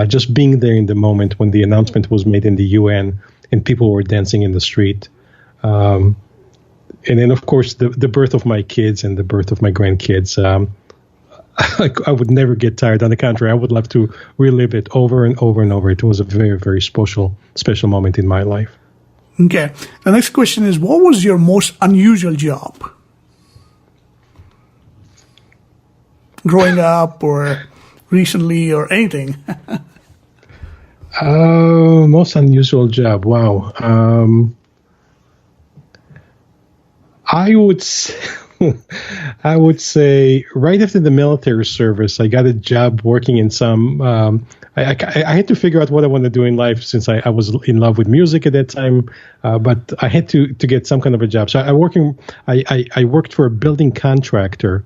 [SPEAKER 3] Just being there in the moment when the announcement was made in the UN and people were dancing in the street. And then, of course, the birth of my kids and the birth of my grandkids. I would never get tired. On the contrary, I would love to relive it over and over and over. It was a very, very special moment in my life.
[SPEAKER 2] Okay. The next question is, what was your most unusual job? Growing up or recently or anything?
[SPEAKER 3] Most unusual job. Wow. I would say right after the military service, I got a job working in some. I had to figure out what I wanted to do in life since I was in love with music at that time. But I had to get some kind of a job. So I worked for a building contractor,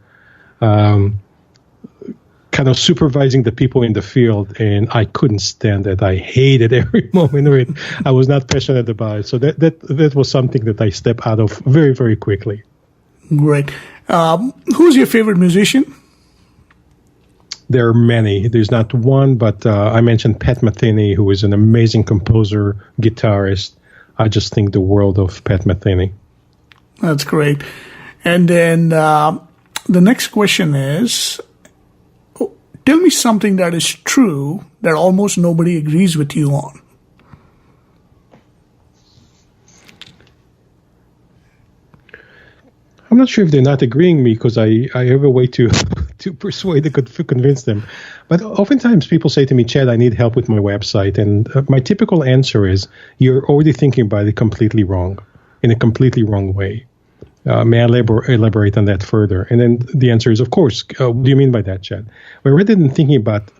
[SPEAKER 3] kind of supervising the people in the field, and I couldn't stand it. I hated every moment of it. I was not passionate about it. So that was something that I stepped out of very, very quickly.
[SPEAKER 2] Great. Who's your favorite musician?
[SPEAKER 3] There are many. There's not one, but I mentioned Pat Metheny, who is an amazing composer, guitarist. I just think the world of Pat Metheny.
[SPEAKER 2] That's great. And then the next question is, tell me something that is true that almost nobody agrees with you on.
[SPEAKER 3] I'm not sure if they're not agreeing with me because I have a way to persuade and convince them. But oftentimes people say to me, Chad, I need help with my website. And my typical answer is, you're already thinking about it completely wrong, in a completely wrong way. May I elaborate on that further? And then the answer is, of course. What do you mean by that, Chad? Well, rather than thinking about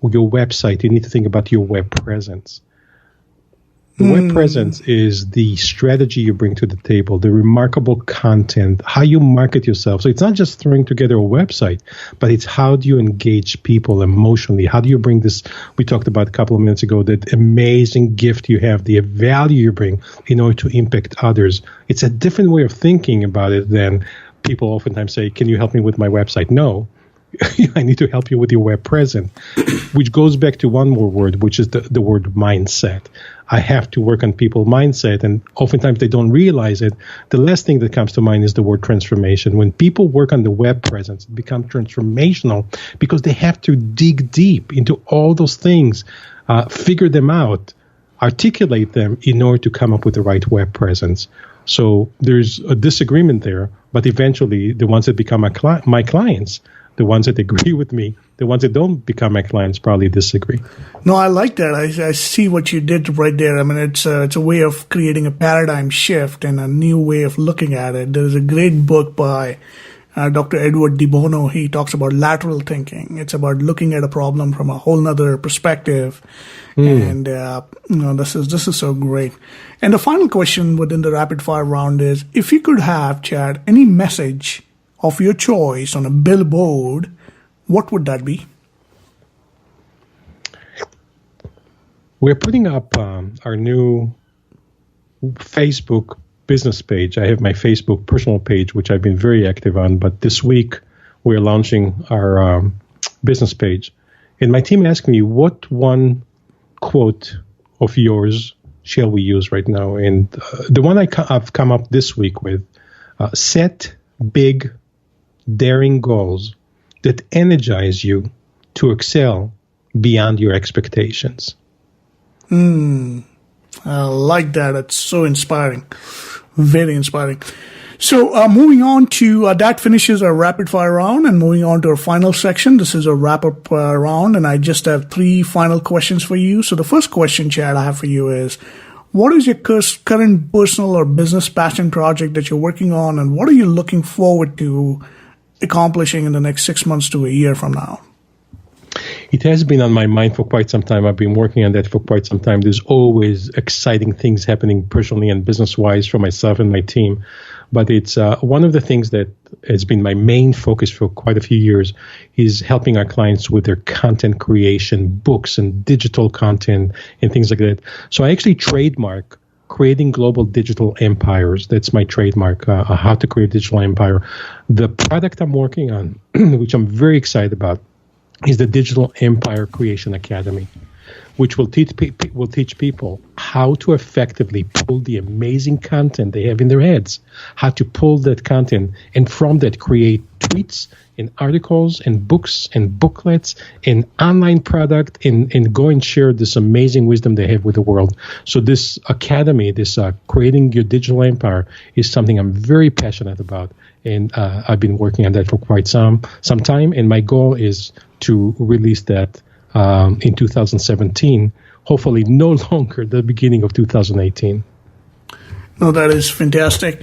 [SPEAKER 3] your website, you need to think about your web presence. The web presence is the strategy you bring to the table, the remarkable content, how you market yourself. So it's not just throwing together a website, but it's how do you engage people emotionally? How do you bring this, we talked about a couple of minutes ago, that amazing gift you have, the value you bring in order to impact others. It's a different way of thinking about it than people oftentimes say, can you help me with my website? No. I need to help you with your web presence, which goes back to one more word, which is the word mindset. I have to work on people's mindset, and oftentimes they don't realize it. The last thing that comes to mind is the word transformation. When people work on the web presence, it becomes transformational because they have to dig deep into all those things, figure them out, articulate them in order to come up with the right web presence. So there's a disagreement there, but eventually the ones that become my clients, the ones that agree with me, the ones that don't become my clients probably disagree.
[SPEAKER 2] No, I like that. I see what you did right there. I mean, it's a way of creating a paradigm shift and a new way of looking at it. There's a great book by Dr. Edward De Bono. He talks about lateral thinking. It's about looking at a problem from a whole nother perspective. And this is so great. And the final question within the rapid fire round is, if you could have, Chad, any message of your choice on a billboard, what would that be?
[SPEAKER 3] We're putting up our new Facebook business page. I have my Facebook personal page, which I've been very active on, but this week we're launching our business page. And my team asked me, what one quote of yours shall we use right now? And the one I've come up this week with, set big, daring goals that energize you to excel beyond your expectations.
[SPEAKER 2] I like that. It's so inspiring. Very inspiring. So moving on to that finishes our rapid fire round, and moving on to our final section. This is a wrap up round, and I just have 3 final questions for you. So the first question, Chad, I have for you is, what is your current personal or business passion project that you're working on, and what are you looking forward to accomplishing in the next 6 months to a year from now?
[SPEAKER 3] It has been on my mind for quite some time. I've been working on that for quite some time. There's always exciting things happening personally and business-wise for myself and my team. But it's one of the things that has been my main focus for quite a few years is helping our clients with their content creation, books and digital content and things like that. So I actually trademark creating global digital empires. That's my trademark, how to create a digital empire. The product I'm working on, which I'm very excited about, is the Digital Empire Creation Academy, which will teach people how to effectively pull the amazing content they have in their heads, how to pull that content, and from that create tweets and articles and books and booklets and online product and go and share this amazing wisdom they have with the world. So this academy, this creating your digital empire, is something I'm very passionate about. And I've been working on that for quite some time. And my goal is to release that in 2017, hopefully no longer the beginning of 2018.
[SPEAKER 2] No, that is fantastic.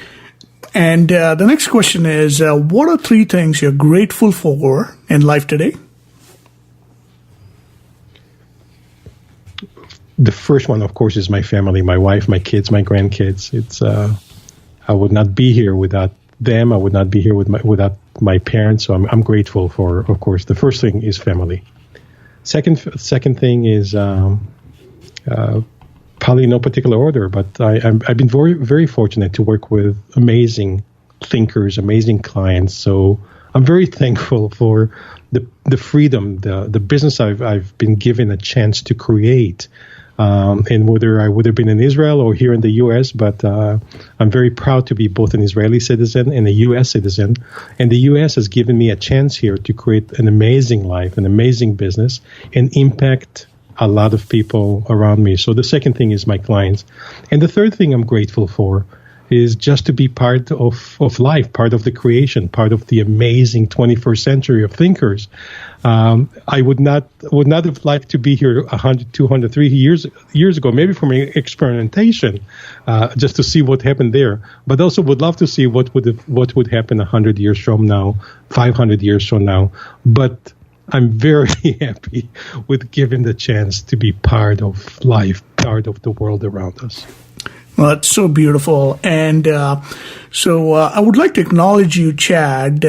[SPEAKER 2] And the next question is, what are 3 things you're grateful for in life today?
[SPEAKER 3] The first one, of course, is my family, my wife, my kids, my grandkids. It's I would not be here without them. I would not be here without my parents. So I'm grateful for, of course, the first thing is family. Second thing is probably no particular order, but I've been very, very fortunate to work with amazing thinkers, amazing clients. So I'm very thankful for the freedom, the business I've been given a chance to create. And whether I would have been in Israel or here in the U.S., but I'm very proud to be both an Israeli citizen and a U.S. citizen. And the U.S. has given me a chance here to create an amazing life, an amazing business, and impact a lot of people around me. So the second thing is my clients. And the third thing I'm grateful for is just to be part of life, part of the creation, part of the amazing 21st century of thinkers. I would not have liked to be here 100, 200, 3 years ago, maybe for my experimentation, just to see what happened there. But also would love to see what would happen 100 years from now, 500 years from now. But I'm very happy with given the chance to be part of life, part of the world around us.
[SPEAKER 2] Well, that's so beautiful. And so I would like to acknowledge you, Chad,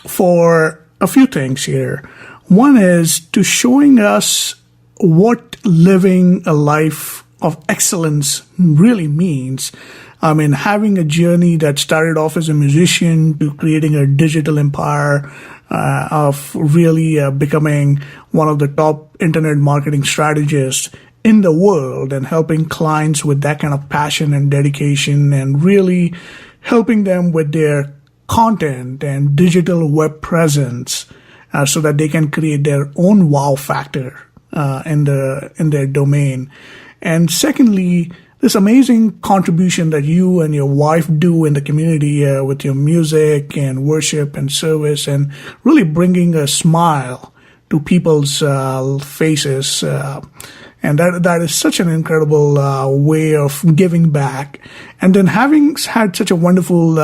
[SPEAKER 2] for a few things here. One is to showing us what living a life of excellence really means. I mean, having a journey that started off as a musician to creating a digital empire, of really becoming one of the top internet marketing strategists in the world and helping clients with that kind of passion and dedication and really helping them with their content and digital web presence so that they can create their own wow factor in their domain. And secondly, this amazing contribution that you and your wife do in the community with your music and worship and service and really bringing a smile to people's faces. And that is such an incredible way of giving back. And then having had such a wonderful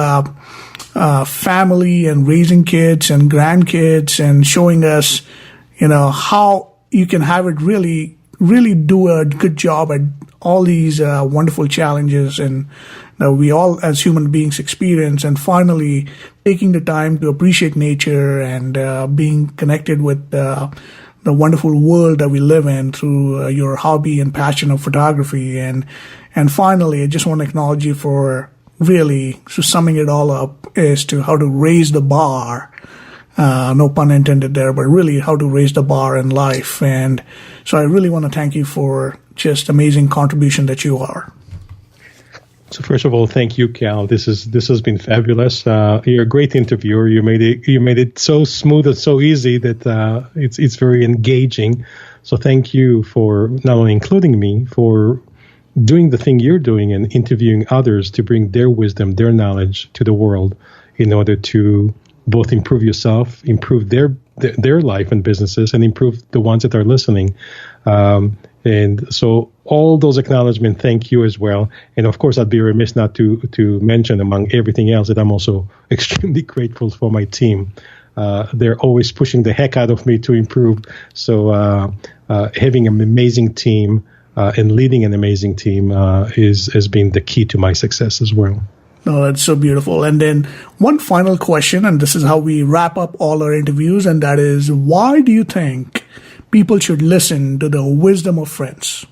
[SPEAKER 2] family and raising kids and grandkids and showing us, how you can have it really do a good job at all these wonderful challenges and we all as human beings experience, and finally taking the time to appreciate nature and being connected with the wonderful world that we live in through your hobby and passion of photography. And finally, I just want to acknowledge you for really, so summing it all up, is to how to raise the bar. No pun intended there, but really how to raise the bar in life. And so I really want to thank you for just amazing contribution that you are.
[SPEAKER 3] So first of all, thank you, Cal. This has been fabulous. You're a great interviewer. You made it so smooth and so easy that it's very engaging. So thank you for not only including me, for doing the thing you're doing and interviewing others to bring their wisdom, their knowledge to the world in order to both improve yourself, improve their life and businesses, and improve the ones that are listening. And so all those acknowledgments, thank you as well. And of course, I'd be remiss not to mention, among everything else, that I'm also extremely grateful for my team. They're always pushing the heck out of me to improve. So having an amazing team and leading an amazing team has been the key to my success as well.
[SPEAKER 2] No, that's so beautiful. And then one final question, and this is how we wrap up all our interviews, and that is, why do you think people should listen to the wisdom of friends?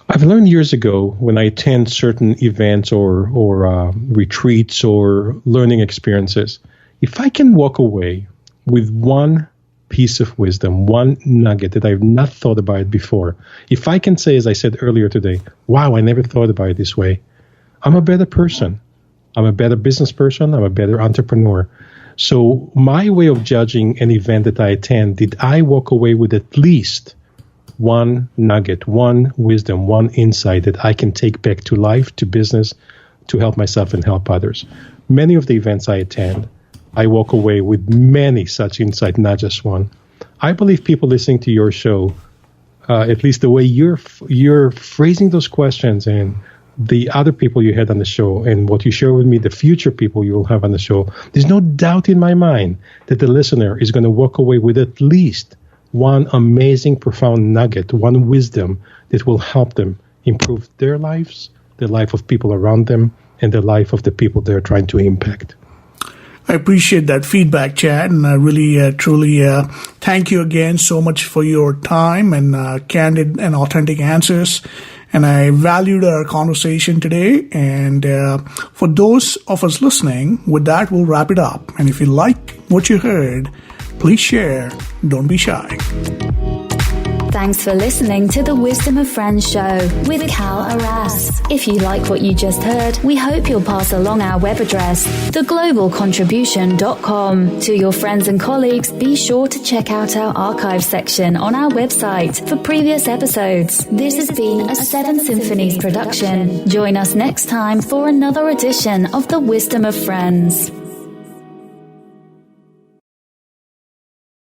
[SPEAKER 3] I've learned years ago when I attend certain events or retreats or learning experiences, if I can walk away with one piece of wisdom, one nugget that I've not thought about it before, if I can say, as I said earlier today, wow, I never thought about it this way, I'm a better person. I'm a better business person. I'm a better entrepreneur. So my way of judging an event that I attend, did I walk away with at least one nugget, one wisdom, one insight that I can take back to life, to business, to help myself and help others? Many of the events I attend, I walk away with many such insights, not just one. I believe people listening to your show, at least the way you're phrasing those questions and the other people you had on the show and what you share with me, the future people you will have on the show, there's no doubt in my mind that the listener is going to walk away with at least one amazing, profound nugget, one wisdom that will help them improve their lives, the life of people around them, and the life of the people they're trying to impact.
[SPEAKER 2] I appreciate that feedback, Chad, and I really, truly thank you again so much for your time and candid and authentic answers. And I valued our conversation today. And for those of us listening, with that, we'll wrap it up. And if you like what you heard, please share. Don't be shy.
[SPEAKER 1] Thanks for listening to the Wisdom of Friends show with Cal Arras. If you like what you just heard, we hope you'll pass along our web address, theglobalcontribution.com. To your friends and colleagues, be sure to check out our archive section on our website for previous episodes. This has been a Seven Symphonies production. Join us next time for another edition of the Wisdom of Friends.